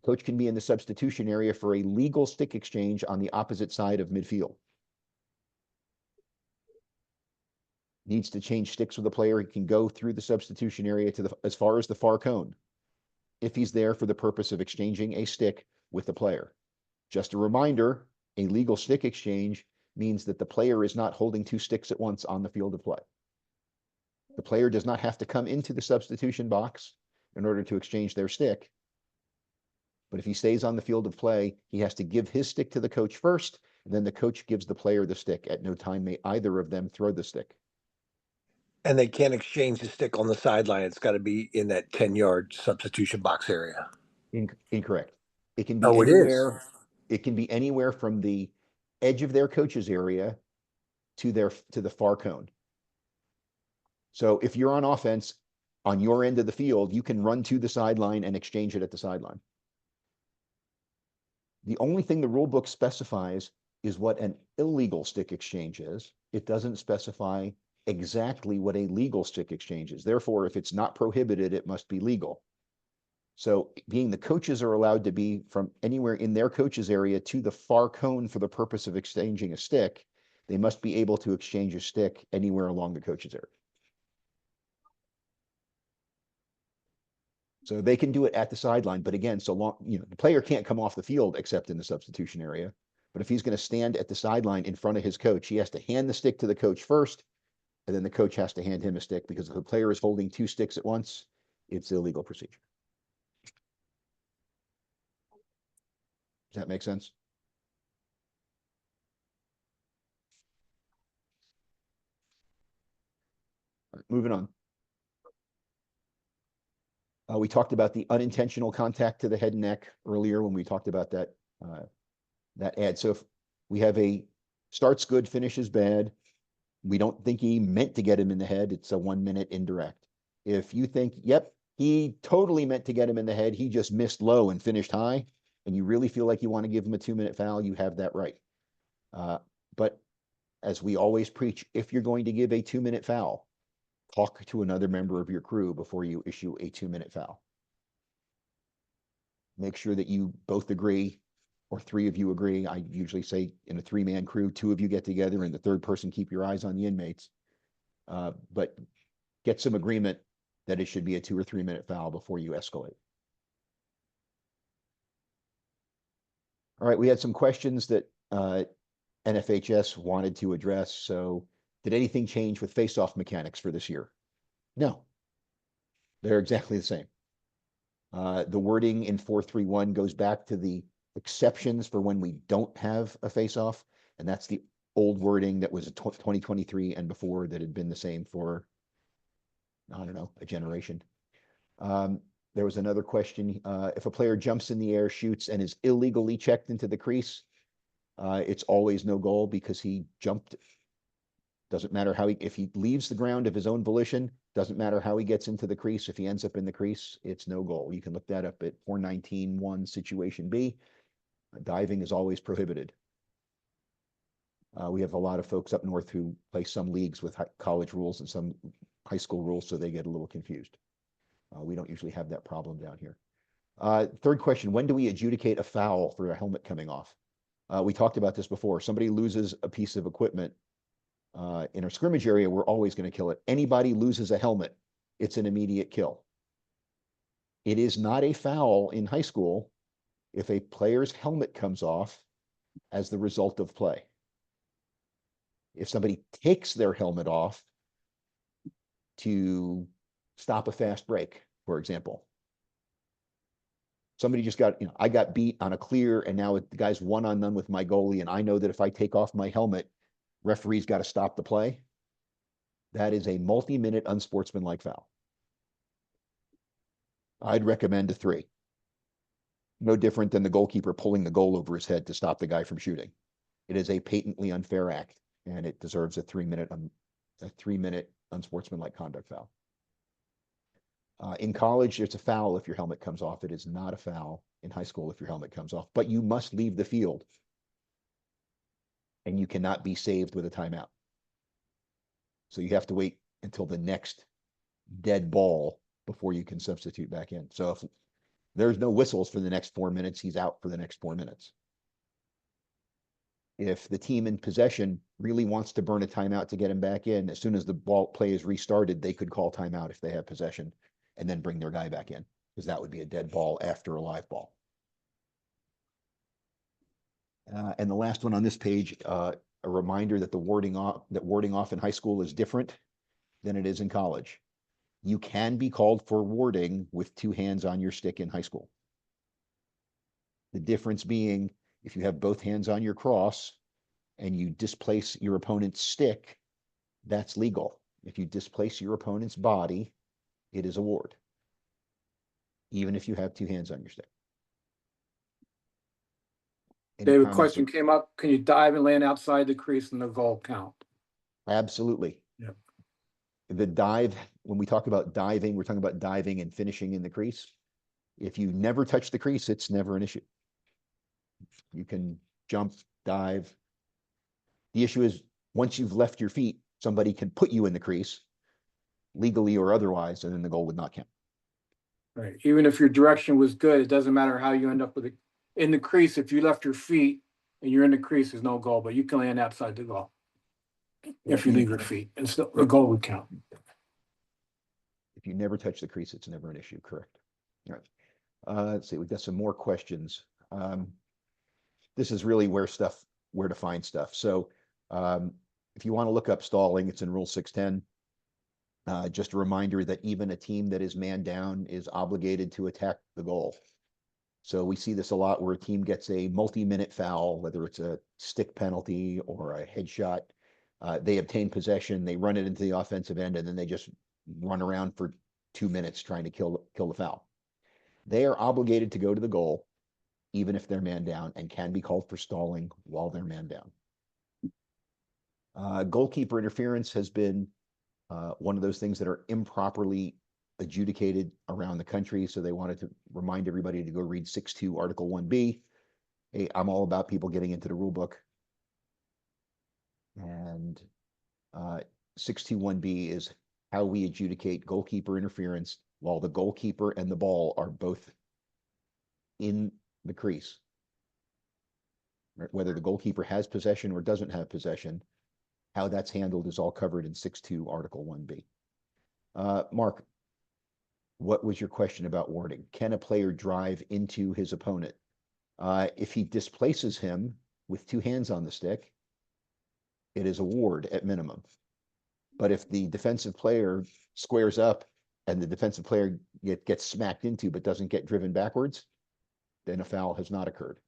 Coach can be in the substitution area for a legal stick exchange on the opposite side of midfield. Needs to change sticks with a player, he can go through the substitution area to as far as the far cone if he's there for the purpose of exchanging a stick with the player. Just a reminder, a legal stick exchange means that the player is not holding two sticks at once on the field of play. The player does not have to come into the substitution box in order to exchange their stick. But if he stays on the field of play, he has to give his stick to the coach first, and then the coach gives the player the stick. At no time may either of them throw the stick. And they can't exchange the stick on the sideline. It's got to be in that 10-yard substitution box area. Incorrect. It can be Oh, it is. anywhere. It can be anywhere from the edge of their coach's area to the far cone. So if you're on offense on your end of the field, you can run to the sideline and exchange it at the sideline. The only thing the rule book specifies is what an illegal stick exchange is. It doesn't specify exactly what a legal stick exchange is. Therefore, if it's not prohibited, it must be legal. So being the coaches are allowed to be from anywhere in their coach's area to the far cone for the purpose of exchanging a stick, they must be able to exchange a stick anywhere along the coach's area. So they can do it at the sideline, but again, so long, the player can't come off the field except in the substitution area. But if he's going to stand at the sideline in front of his coach, he has to hand the stick to the coach first, and then the coach has to hand him a stick, because if the player is holding two sticks at once, it's illegal procedure. Does that make sense? All right, moving on. We talked about the unintentional contact to the head and neck earlier when we talked about that ad. So if we have a starts good, finishes bad, we don't think he meant to get him in the head, it's a 1 minute indirect. If you think, yep, he totally meant to get him in the head, he just missed low and finished high, and you really feel like you want to give him a 2 minute foul, you have that right. But as we always preach, if you're going to give a 2 minute foul, talk to another member of your crew before you issue a 2 minute foul. Make sure that you both agree, or three of you agree. I usually say in a 3-man crew, 2 of you get together and the third person keep your eyes on the inmates. But get some agreement that it should be a 2 or 3 minute foul before you escalate. All right, we had some questions that NFHS wanted to address. So did anything change with face-off mechanics for this year? No, they're exactly the same. The wording in 431 goes back to the exceptions for when we don't have a face-off, and that's the old wording that was 2023 and before that had been the same for, I don't know, a generation. There was another question. If a player jumps in the air, shoots, and is illegally checked into the crease, it's always no goal because he jumped. Doesn't matter how if he leaves the ground of his own volition, doesn't matter how he gets into the crease. If he ends up in the crease, it's no goal. You can look that up at 419.1 situation B. Diving is always prohibited. We have a lot of folks up north who play some leagues with college rules and some high school rules, so they get a little confused. We don't usually have that problem down here. Third question, when do we adjudicate a foul for a helmet coming off? We talked about this before. Somebody loses a piece of equipment in our scrimmage area, we're always going to kill it. Anybody loses a helmet, it's an immediate kill. It is not a foul in high school if a player's helmet comes off as the result of play. If somebody takes their helmet off to stop a fast break, for example. Somebody just got, I got beat on a clear, and now the guy's one-on-one with my goalie, and I know that if I take off my helmet, referee's got to stop the play. That is a multi-minute unsportsmanlike foul. I'd recommend a 3. No different than the goalkeeper pulling the goal over his head to stop the guy from shooting. It is a patently unfair act, and it deserves a 3-minute unsportsmanlike conduct foul. In college, it's a foul if your helmet comes off. It is not a foul in high school if your helmet comes off, but you must leave the field, and you cannot be saved with a timeout. So you have to wait until the next dead ball before you can substitute back in. So if there's no whistles for the next 4 minutes, he's out for the next 4 minutes. If the team in possession really wants to burn a timeout to get him back in, as soon as the ball play is restarted, they could call timeout if they have possession and then bring their guy back in, because that would be a dead ball after a live ball. And the last one on this page, a reminder that warding off in high school is different than it is in college. You can be called for warding with 2 hands on your stick in high school. The difference being, if you have both hands on your cross and you displace your opponent's stick, that's legal. If you displace your opponent's body, it is a ward, even if you have 2 hands on your stick. Any David, comments? question came up. Can you dive and land outside the crease in the goal count? Absolutely. Yeah. The dive, when we talk about diving, we're talking about diving and finishing in the crease. If you never touch the crease, it's never an issue. You can jump, dive. The issue is once you've left your feet, somebody can put you in the crease, legally or otherwise, and then the goal would not count. Right. Even if your direction was good, it doesn't matter how you end up with it in the crease. If you left your feet and you're in the crease, there's no goal, but you can land outside the goal if you leave your feet, and still the goal would count. If you never touch the crease, it's never an issue. Correct. All right. Let's see. We've got some more questions. This is really where to find stuff. So if you want to look up stalling, it's in Rule 610. Just a reminder that even a team that is man down is obligated to attack the goal. So we see this a lot where a team gets a multi-minute foul, whether it's a stick penalty or a headshot. They obtain possession, they run it into the offensive end, and then they just run around for 2 minutes trying to kill the foul. They are obligated to go to the goal, even if they're man down, and can be called for stalling while they're man down. Goalkeeper interference has been one of those things that are improperly adjudicated around the country. So they wanted to remind everybody to go read 6.2 Article 1B. Hey, I'm all about people getting into the rule book. And 6.2.1b is how we adjudicate goalkeeper interference while the goalkeeper and the ball are both in the crease. Right? Whether the goalkeeper has possession or doesn't have possession, how that's handled is all covered in 6.2 Article 1B. Mark, what was your question about warding? Can a player drive into his opponent? If he displaces him with 2 hands on the stick, it is a ward at minimum. But if the defensive player squares up and the defensive player gets smacked into but doesn't get driven backwards, then a foul has not occurred.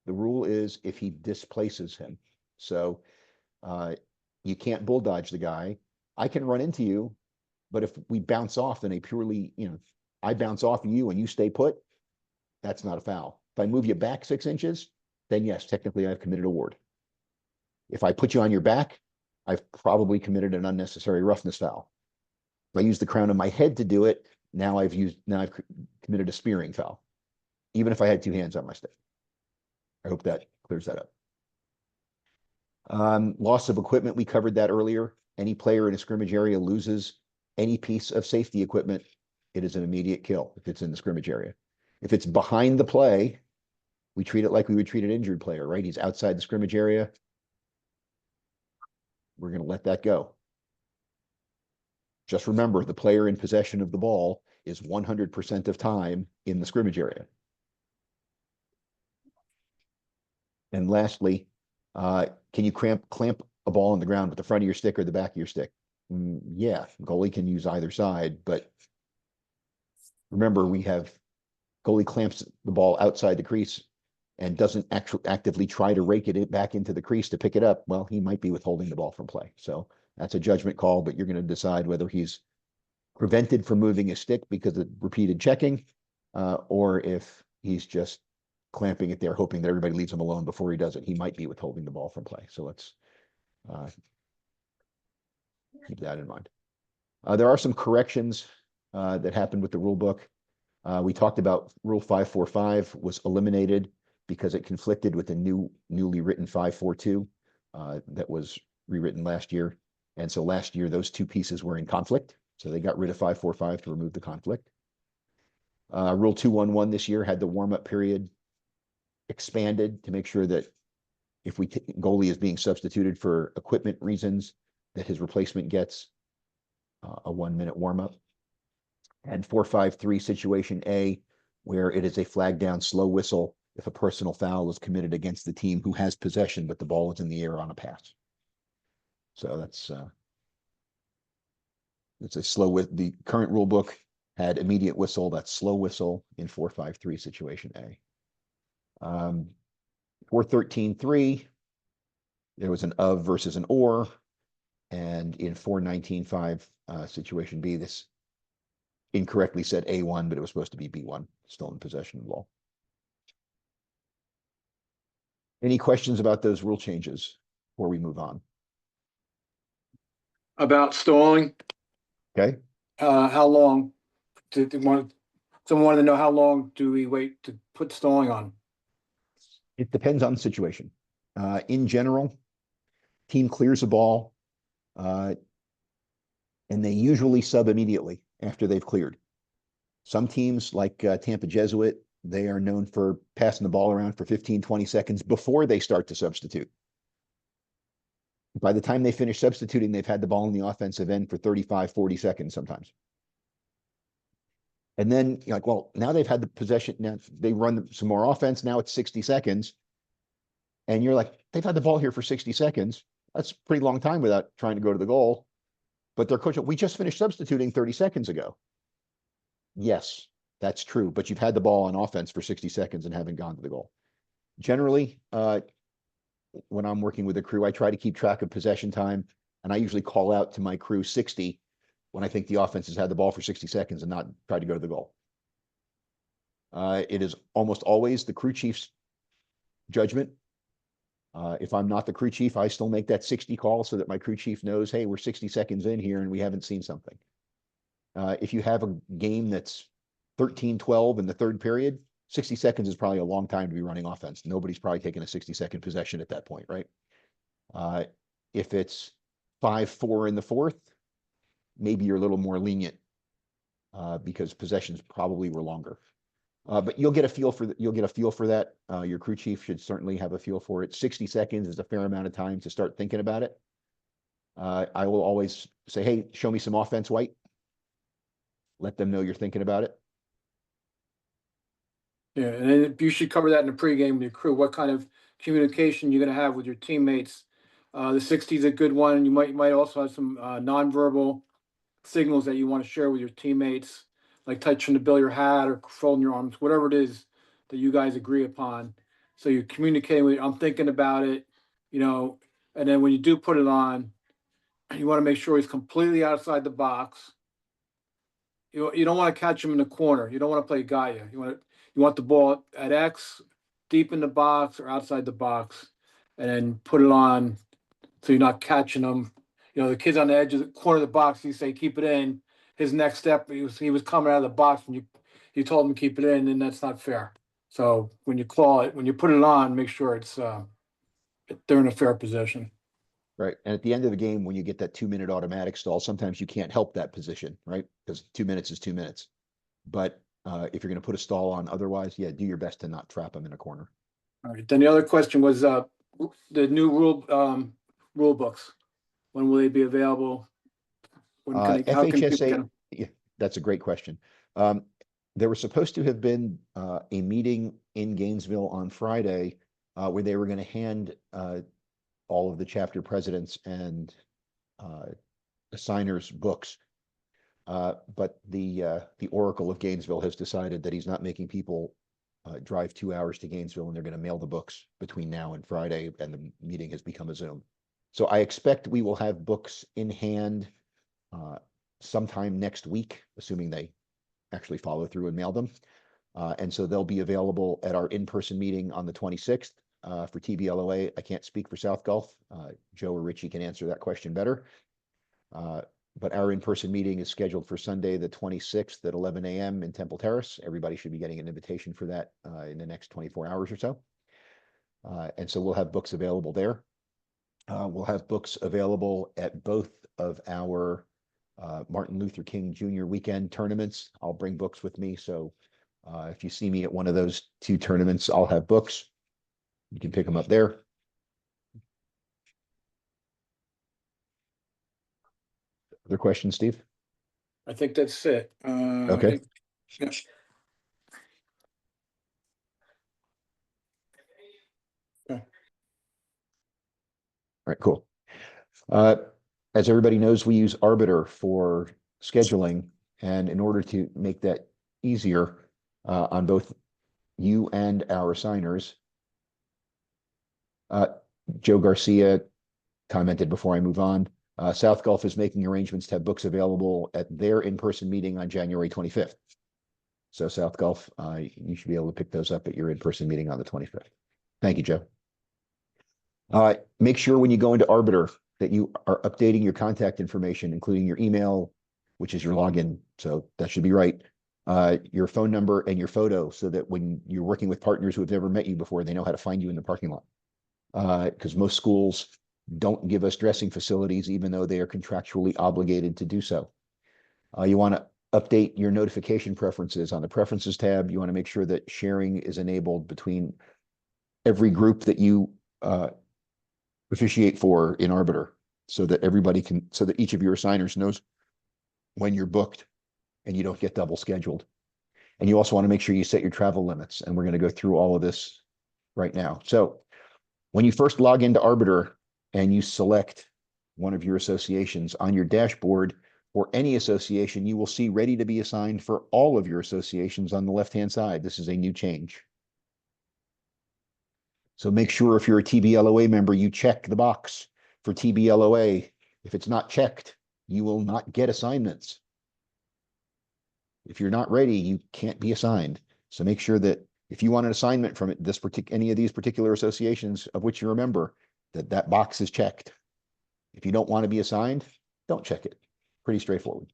The rule is if he displaces him. So you can't bull dodge the guy. I can run into you, but if we bounce off in a purely, I bounce off of you and you stay put, that's not a foul. If I move you back 6 inches, then yes, technically I've committed a ward. If I put you on your back, I've probably committed an unnecessary roughness foul. If I use the crown of my head to do it, now I've committed a spearing foul, even if I had 2 hands on my stick. I hope that clears that Loss of equipment, we covered that earlier. Any player in a scrimmage area loses any piece of safety equipment, it is an immediate kill if it's in the scrimmage area. If it's behind the play, we treat it like we would treat an injured player, right? He's outside the scrimmage area. We're going to let that go. Just remember, the player in possession of the ball is 100% of time in the scrimmage area. And lastly, can you clamp a ball on the ground with the front of your stick or the back of your stick? Yeah, goalie can use either side, but remember, we have goalie clamps the ball outside the crease and doesn't actively try to rake it back into the crease to pick it up. Well, he might be withholding the ball from play. So that's a judgment call, but you're going to decide whether he's prevented from moving his stick because of repeated checking, or if he's just clamping it there, hoping that everybody leaves him alone before he does it. He might be withholding the ball from play. So let's keep that in mind. There are some corrections that happened with the rule book. We talked about Rule 545 was eliminated because it conflicted with the newly written 542 that was rewritten last year. And so last year, those two pieces were in conflict. So they got rid of 545 to remove the conflict. Rule 211 this year had the warm-up period expanded to make sure that if goalie is being substituted for equipment reasons, that his replacement gets a 1-minute warm-up. And 453 situation A, where it is a flag down slow whistle if a personal foul is committed against the team who has possession, but the ball is in the air on a pass. So that's it's a slow with the current rule book had immediate whistle. That's slow whistle in 453 situation A. 413.3, there was an of versus an or, and in 419.5 situation B, this incorrectly said A1, but it was supposed to be B1, still in possession of the ball. Any questions about those rule changes before we move on? About stalling, Okay. how long someone wanted to know how long do we wait to put stalling on? It depends on the situation. In general, team clears a ball, and they usually sub immediately after they've cleared. Some teams like Tampa Jesuit, they are known for passing the ball around for 15, 20 seconds before they start to substitute. By the time they finish substituting, they've had the ball in the offensive end for 35, 40 seconds sometimes. And then you're like, well, now they've had the possession. Now they run some more offense. Now it's 60 seconds. And you're like, they've had the ball here for 60 seconds. That's a pretty long time without trying to go to the goal. But their coach, we just finished substituting 30 seconds ago. Yes, that's true. But you've had the ball on offense for 60 seconds and haven't gone to the goal. Generally, when I'm working with a crew, I try to keep track of possession time. And I usually call out to my crew 60 when I think the offense has had the ball for 60 seconds and not try to go to the goal. It is almost always the crew chief's judgment. If I'm not the crew chief, I still make that 60 call so that my crew chief knows, hey, we're 60 seconds in here and we haven't seen something. If you have a game that's 13-12 in the third period, 60 seconds is probably a long time to be running offense. Nobody's probably taking a 60-second possession at that point, right? If it's 5-4 in the fourth, maybe you're a little more lenient because possessions probably were longer. But you'll get a feel for that. Your crew chief should certainly have a feel for it. 60 seconds is a fair amount of time to start thinking about it. I will always say, hey, show me some offense, White. Let them know you're thinking about it. Yeah, and then you should cover that in the pregame with your crew. What kind of communication you're going to have with your teammates? The 60 is a good one. You might also have some nonverbal signals that you want to share with your teammates, like touching the bill of your hat or folding your arms, whatever it is that you guys agree upon. So you're communicating with, I'm thinking about it, and then when you do put it on, you want to make sure he's completely outside the box. You don't want to catch him in the corner. You don't want to play Gaia. You want the ball at X, deep in the box or outside the box, and then put it on so you're not catching them. The kid's on the edge of the corner of the box. You say keep it in. His next step, he was coming out of the box and you told him to keep it in, and that's not fair. So when you call it, when you put it on, make sure it's they're in a fair position. Right. And at the end of the game, when you get that 2-minute automatic stall, sometimes you can't help that position, right? Because 2 minutes is 2 minutes. But if you're going to put a stall on otherwise, yeah, do your best to not trap them in a corner. All right. Then the other question was the new rule books. When will they be available? When can how can people get FHSA, them? yeah, that's a great question. There was supposed to have been a meeting in Gainesville on Friday where they were going to hand all of the chapter presidents and assigners books. But the Oracle of Gainesville has decided that he's not making people drive 2 hours to Gainesville, and they're going to mail the books between now and Friday, and the meeting has become a Zoom. So I expect we will have books in hand sometime next week, assuming they actually follow through and mail them. And so they'll be available at our in-person meeting on the 26th for TBLOA. I can't speak for South Gulf. Joe or Richie can answer that question better. But our in-person meeting is scheduled for Sunday, the 26th at 11 a.m. in Temple Terrace. Everybody should be getting an invitation for that in the next 24 hours or so. And so we'll have books available there. We'll have books available at both of our Martin Luther King Jr. weekend tournaments. I'll bring books with me. So if you see me at one of those 2 tournaments, I'll have books. You can pick them up there. Other questions, Steve? I think that's it. Okay. Yeah. All right, cool. As everybody knows, we use Arbiter for scheduling. And in order to make that easier on both you and our assigners, Joe Garcia commented before I move on, South Gulf is making arrangements to have books available at their in-person meeting on January 25th. So South Gulf, you should be able to pick those up at your in-person meeting on the 25th. Thank you, Joe. Make sure when you go into Arbiter that you are updating your contact information, including your email, which is your login. So that should be right. Your phone number and your photo, so that when you're working with partners who have never met you before, they know how to find you in the parking lot. Because most schools don't give us dressing facilities, even though they are contractually obligated to do so. You want to update your notification preferences on the Preferences tab. You want to make sure that sharing is enabled between every group that you officiate for in Arbiter, so that everybody can, so that each of your assigners knows when you're booked and you don't get double scheduled. And you also want to make sure you set your travel limits. And we're going to go through all of this right now. So when you first log into Arbiter and you select one of your associations on your dashboard or any association, you will see ready to be assigned for all of your associations on the left-hand side. This is a new change. So make sure if you're a TBLOA member, you check the box for TBLOA. If it's not checked, you will not get assignments. If you're not ready, you can't be assigned. So make sure that if you want an assignment from any of these particular associations of which you're a member, that box is checked. If you don't want to be assigned, don't check it. Pretty straightforward.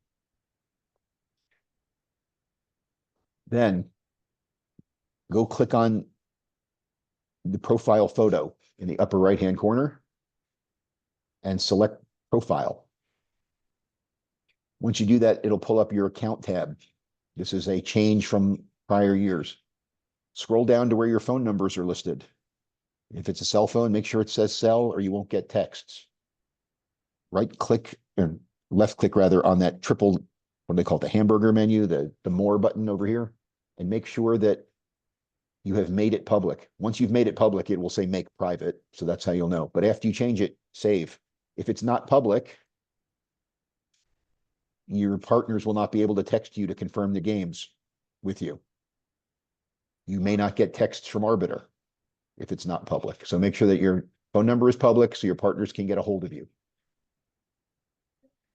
Then go click on the profile photo in the upper right-hand corner and select profile. Once you do that, it'll pull up your account tab. This is a change from prior years. Scroll down to where your phone numbers are listed. If it's a cell phone, make sure it says cell or you won't get texts. Right click, or left click rather, on that triple, what do they call it, the hamburger menu, the more button over here, and make sure that you have made it public. Once you've made it public, it will say make private. So that's how you'll know. But after you change it, save. If it's not public, your partners will not be able to text you to confirm the games with you. You may not get texts from Arbiter if it's not public. So make sure that your phone number is public so your partners can get a hold of you.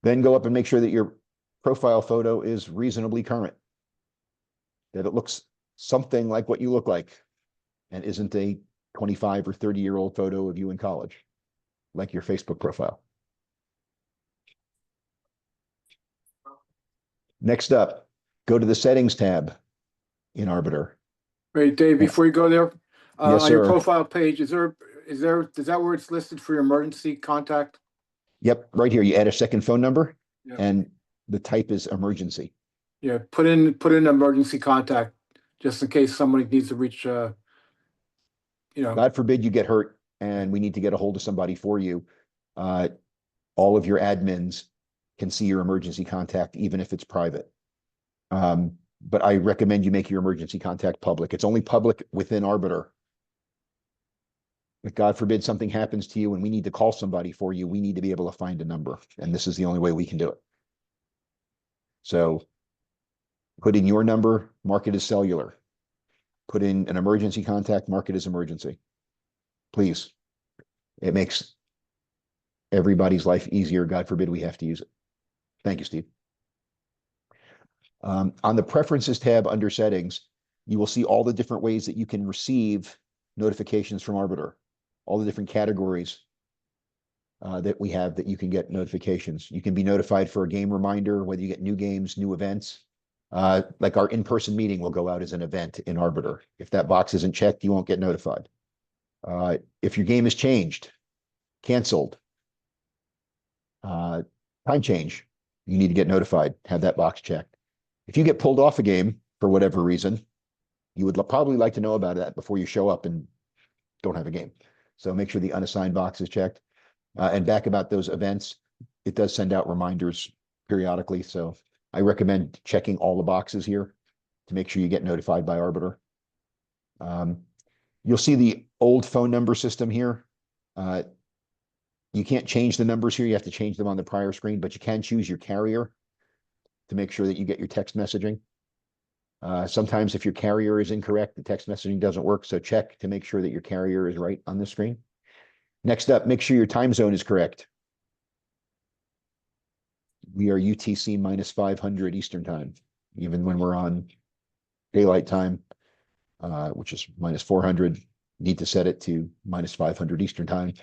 Then go up and make sure that your profile photo is reasonably current, that it looks something like what you look like and isn't a 25 or 30-year-old photo of you in college, like your Facebook profile. Next up, go to the settings tab in Arbiter. Wait, Dave, before you go there, Yes, on your sir. profile page, is there is that where it's listed for your emergency contact? Yep, right here, you add a second phone number Yeah. and the type is emergency. Yeah, put in emergency contact, just in case somebody needs to reach, God forbid you get hurt and we need to get a hold of somebody for you. All of your admins can see your emergency contact, even if it's private. But I recommend you make your emergency contact public. It's only public within Arbiter. If God forbid something happens to you and we need to call somebody for you, we need to be able to find a number. And this is the only way we can do it. So put in your number, mark it as cellular. Put in an emergency contact, mark it as emergency. Please. It makes everybody's life easier. God forbid we have to use it. Thank you, Steve. On the Preferences tab under Settings, you will see all the different ways that you can receive notifications from Arbiter, all the different categories that we have that you can get notifications. You can be notified for a game reminder, whether you get new games, new events. Like our in-person meeting will go out as an event in Arbiter. If that box isn't checked, you won't get notified. If your game is changed, canceled, time change, you need to get notified, have that box checked. If you get pulled off a game for whatever reason, you would probably like to know about that before you show up and don't have a game. So make sure the unassigned box is checked. And back about those events, it does send out reminders periodically. So I recommend checking all the boxes here to make sure you get notified by Arbiter. You'll see the old phone number system here. You can't change the numbers here. You have to change them on the prior screen, but you can choose your carrier to make sure that you get your text messaging. Sometimes if your carrier is incorrect, the text messaging doesn't work. So check to make sure that your carrier is right on the screen. Next up, make sure your time zone is correct. We are UTC minus 500 Eastern time, even when we're on daylight time, which is minus 400. Need to set it to minus 500 Eastern time,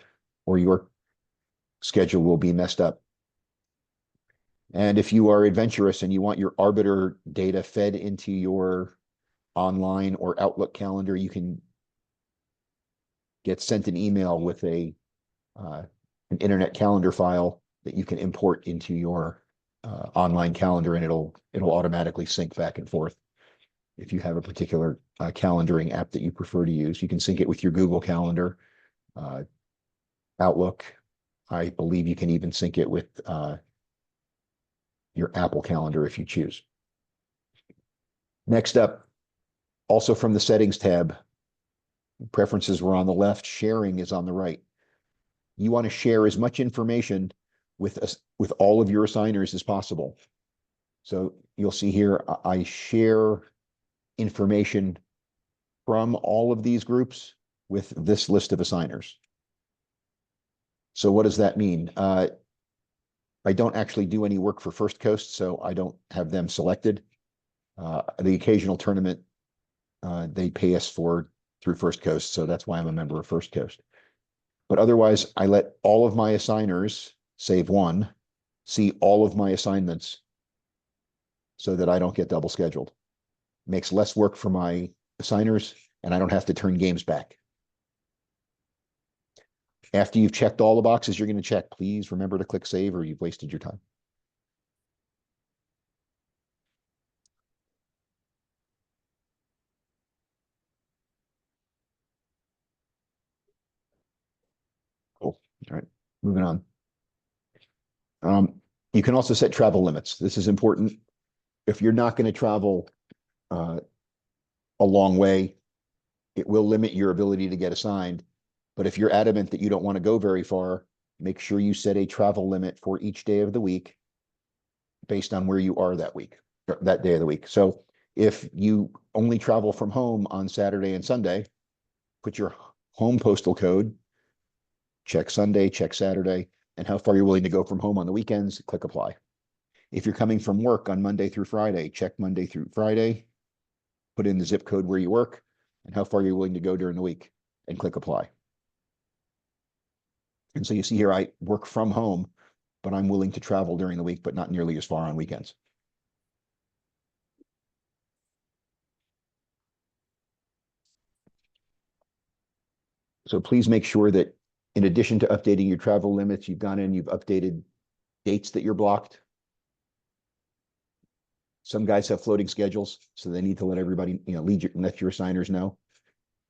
or your schedule will be messed up. And if you are adventurous and you want your Arbiter data fed into your online or Outlook calendar, you can get sent an email with an internet calendar file that you can import into your online calendar, and it'll automatically sync back and forth. If you have a particular calendaring app that you prefer to use, you can sync it with your Google Calendar, Outlook. I believe you can even sync it with your Apple Calendar if you choose. Next up, also from the Settings tab, Preferences were on the left, Sharing is on the right. You want to share as much information with all of your assigners as possible. So you'll see here, I share information from all of these groups with this list of assigners. So what does that mean? I don't actually do any work for First Coast, so I don't have them selected. The occasional tournament, they pay us for through First Coast, so that's why I'm a member of First Coast. But otherwise, I let all of my assigners, save one, see all of my assignments so that I don't get double scheduled. Makes less work for my assigners, and I don't have to turn games back. After you've checked all the boxes you're going to check, please remember to click save or you've wasted your time. Cool. All right, moving on. You can also set travel limits. This is important. If you're not going to travel a long way, it will limit your ability to get assigned. But if you're adamant that you don't want to go very far, make sure you set a travel limit for each day of the week based on where you are that week, that day of the week. So if you only travel from home on Saturday and Sunday, put your home postal code, check Sunday, check Saturday, and how far you're willing to go from home on the weekends, click apply. If you're coming from work on Monday through Friday, check Monday through Friday, put in the zip code where you work and how far you're willing to go during the week, and click apply. And so you see here, I work from home, but I'm willing to travel during the week, but not nearly as far on weekends. So please make sure that in addition to updating your travel limits, you've gone in, you've updated dates that you're blocked. Some guys have floating schedules, so they need to let everybody, let your assigners know.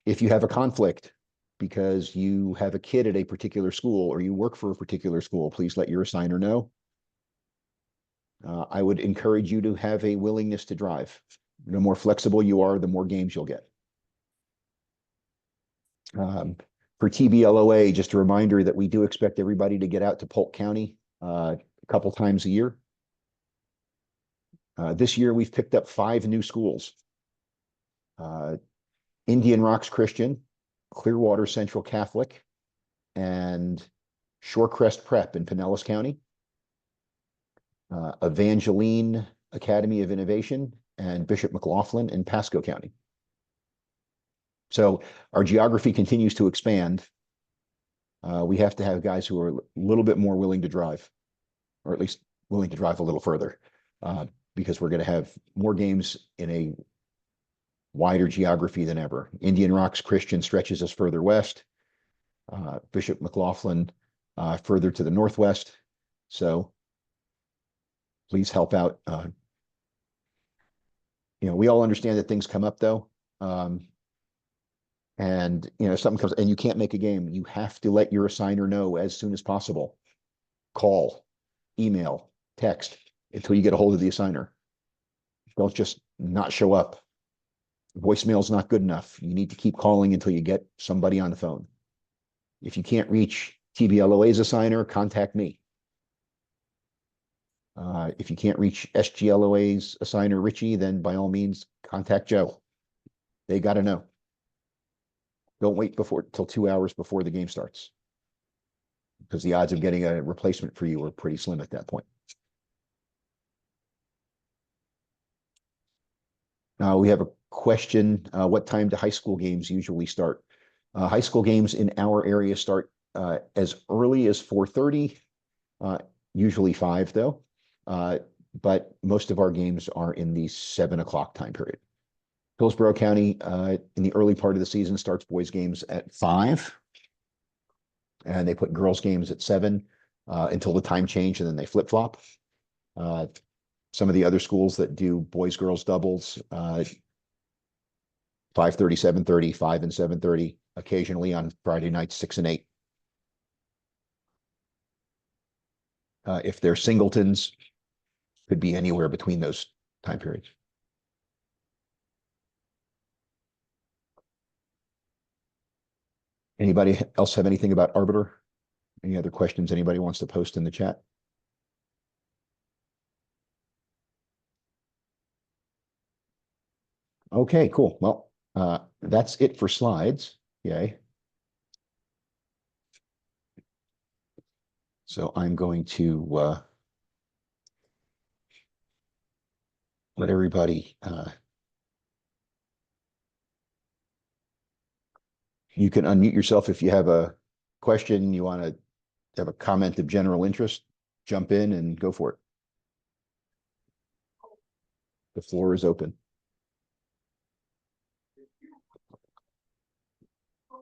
If you have a conflict because you have a kid at a particular school or you work for a particular school, please let your assigner know. I would encourage you to have a willingness to drive. The more flexible you are, the more games you'll get. For TBLOA, just a reminder that we do expect everybody to get out to Polk County a couple times a year. This year, we've picked up 5 new schools. Indian Rocks Christian, Clearwater Central Catholic, and Shorecrest Prep in Pinellas County. Evangeline Academy of Innovation, and Bishop McLaughlin in Pasco County. So our geography continues to expand. We have to have guys who are a little bit more willing to drive, or at least willing to drive a little further, because we're going to have more games in a wider geography than ever. Indian Rocks Christian stretches us further west. Bishop McLaughlin further to the northwest. So please help out. We all understand that things come up though. And something comes and you can't make a game. You have to let your assigner know as soon as possible. Call, email, text until you get a hold of the assigner. Don't just not show up. Voicemail's not good enough. You need to keep calling until you get somebody on the phone. If you can't reach TBLOA's assigner, contact me. If you can't reach SGLOA's assigner, Richie, then by all means, contact Joe. They got to know. Don't wait till 2 hours before the game starts, because the odds of getting a replacement for you are pretty slim at that point. We have a question. What time do high school games usually start? High school games in our area start as early as 4:30, usually 5 though. But most of our games are in the 7 o'clock time period. Hillsborough County, in the early part of the season, starts boys games at 5, and they put girls games at 7 until the time change, and then they flip-flop. Some of the other schools that do boys girls doubles, 5:30, 7:30, 5 and 7:30, occasionally on Friday nights 6 and 8. If they're singletons, could be anywhere between those time periods. Anybody else have anything about Arbiter? Any other questions anybody wants to post in the chat? Okay, cool. Well, that's it for slides. Yay. So I'm going to let everybody, you can unmute yourself if you have a question, you want to have a comment of general interest, jump in and go for it. The floor is open.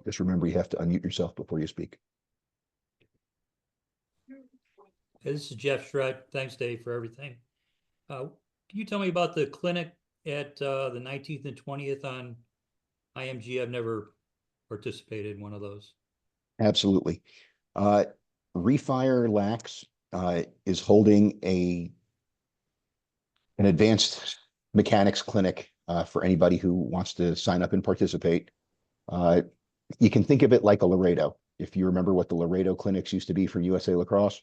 Just remember, you have to unmute yourself before you speak. Hey, this is Jeff Shred. Thanks, Dave, for everything. Can you tell me about the clinic at the 19th and 20th on IMG? I've never participated in one of those. Absolutely. Refire Lax is holding an advanced mechanics clinic for anybody who wants to sign up and participate. You can think of it like a Laredo. If you remember what the Laredo clinics used to be for USA Lacrosse,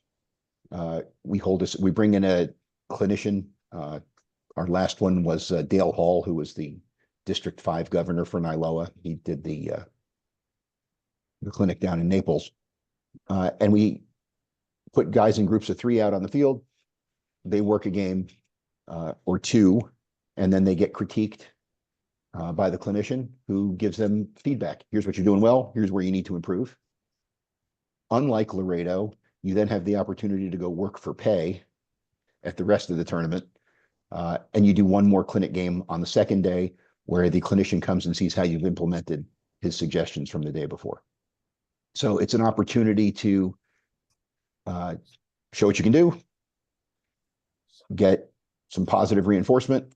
we bring in a clinician. Our last one was Dale Hall, who was the District 5 governor for NILOA. He did the clinic down in Naples. And we put guys in groups of 3 out on the field. They work a game or 2, and then they get critiqued by the clinician, who gives them feedback. Here's what you're doing well. Here's where you need to improve. Unlike Laredo, you then have the opportunity to go work for pay at the rest of the tournament. And you do one more clinic game on the second day, where the clinician comes and sees how you've implemented his suggestions from the day before. So it's an opportunity to show what you can do, get some positive reinforcement.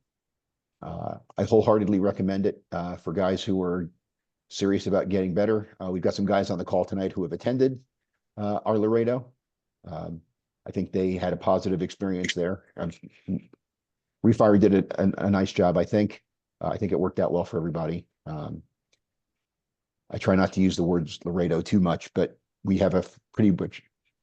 I wholeheartedly recommend it for guys who are serious about getting better. We've got some guys on the call tonight who have attended our Laredo. I think they had a positive experience there. Refire did a nice job, I think. I think it worked out well for everybody. I try not to use the words Laredo too much, but we have a pretty much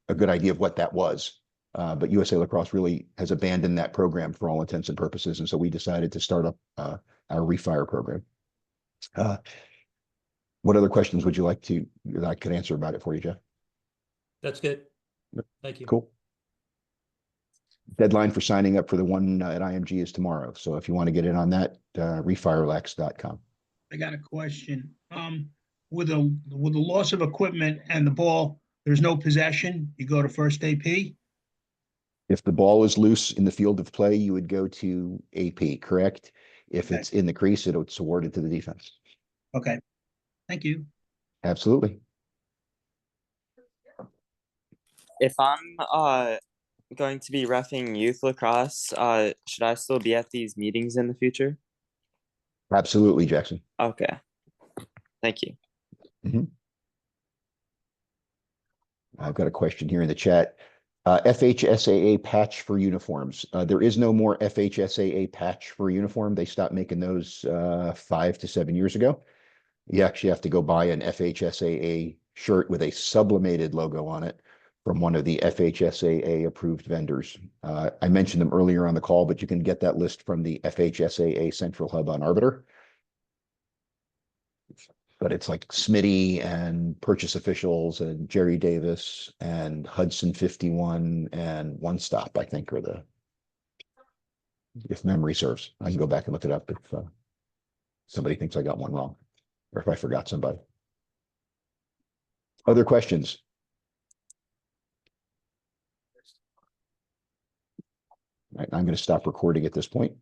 a good idea of what that was. But USA Lacrosse really has abandoned that program for all intents and purposes. And so we decided to start up our Refire program. What other questions would you like that I could answer about it for you, Jeff? That's good. Thank you. Cool. Deadline for signing up for the one at IMG is tomorrow. So if you want to get in on that, refirelax.com. I got a question. With the loss of equipment and the ball, there's no possession. You go to first AP. If the ball is loose in the field of play, you would go to AP, correct? If Okay. it's in the crease, it's awarded to the defense. Okay. Thank you. Absolutely. If I'm going to be reffing youth lacrosse, should I still be at these meetings in the future? Absolutely, Jackson. Okay. Thank you. I've got a question here in the chat. FHSAA patch for uniforms. There is no more FHSAA patch for uniform. They stopped making those 5 to 7 years ago. You actually have to go buy an FHSAA shirt with a sublimated logo on it from one of the FHSAA approved vendors. I mentioned them earlier on the call, but you can get that list from the FHSAA Central Hub on Arbiter. But it's like Smitty and Purchase Officials and Jerry Davis and Hudson 51 and One Stop, I think, are if memory serves. I can go back and look it up if somebody thinks I got one wrong or if I forgot somebody. Other questions? All right, I'm going to stop recording at this point.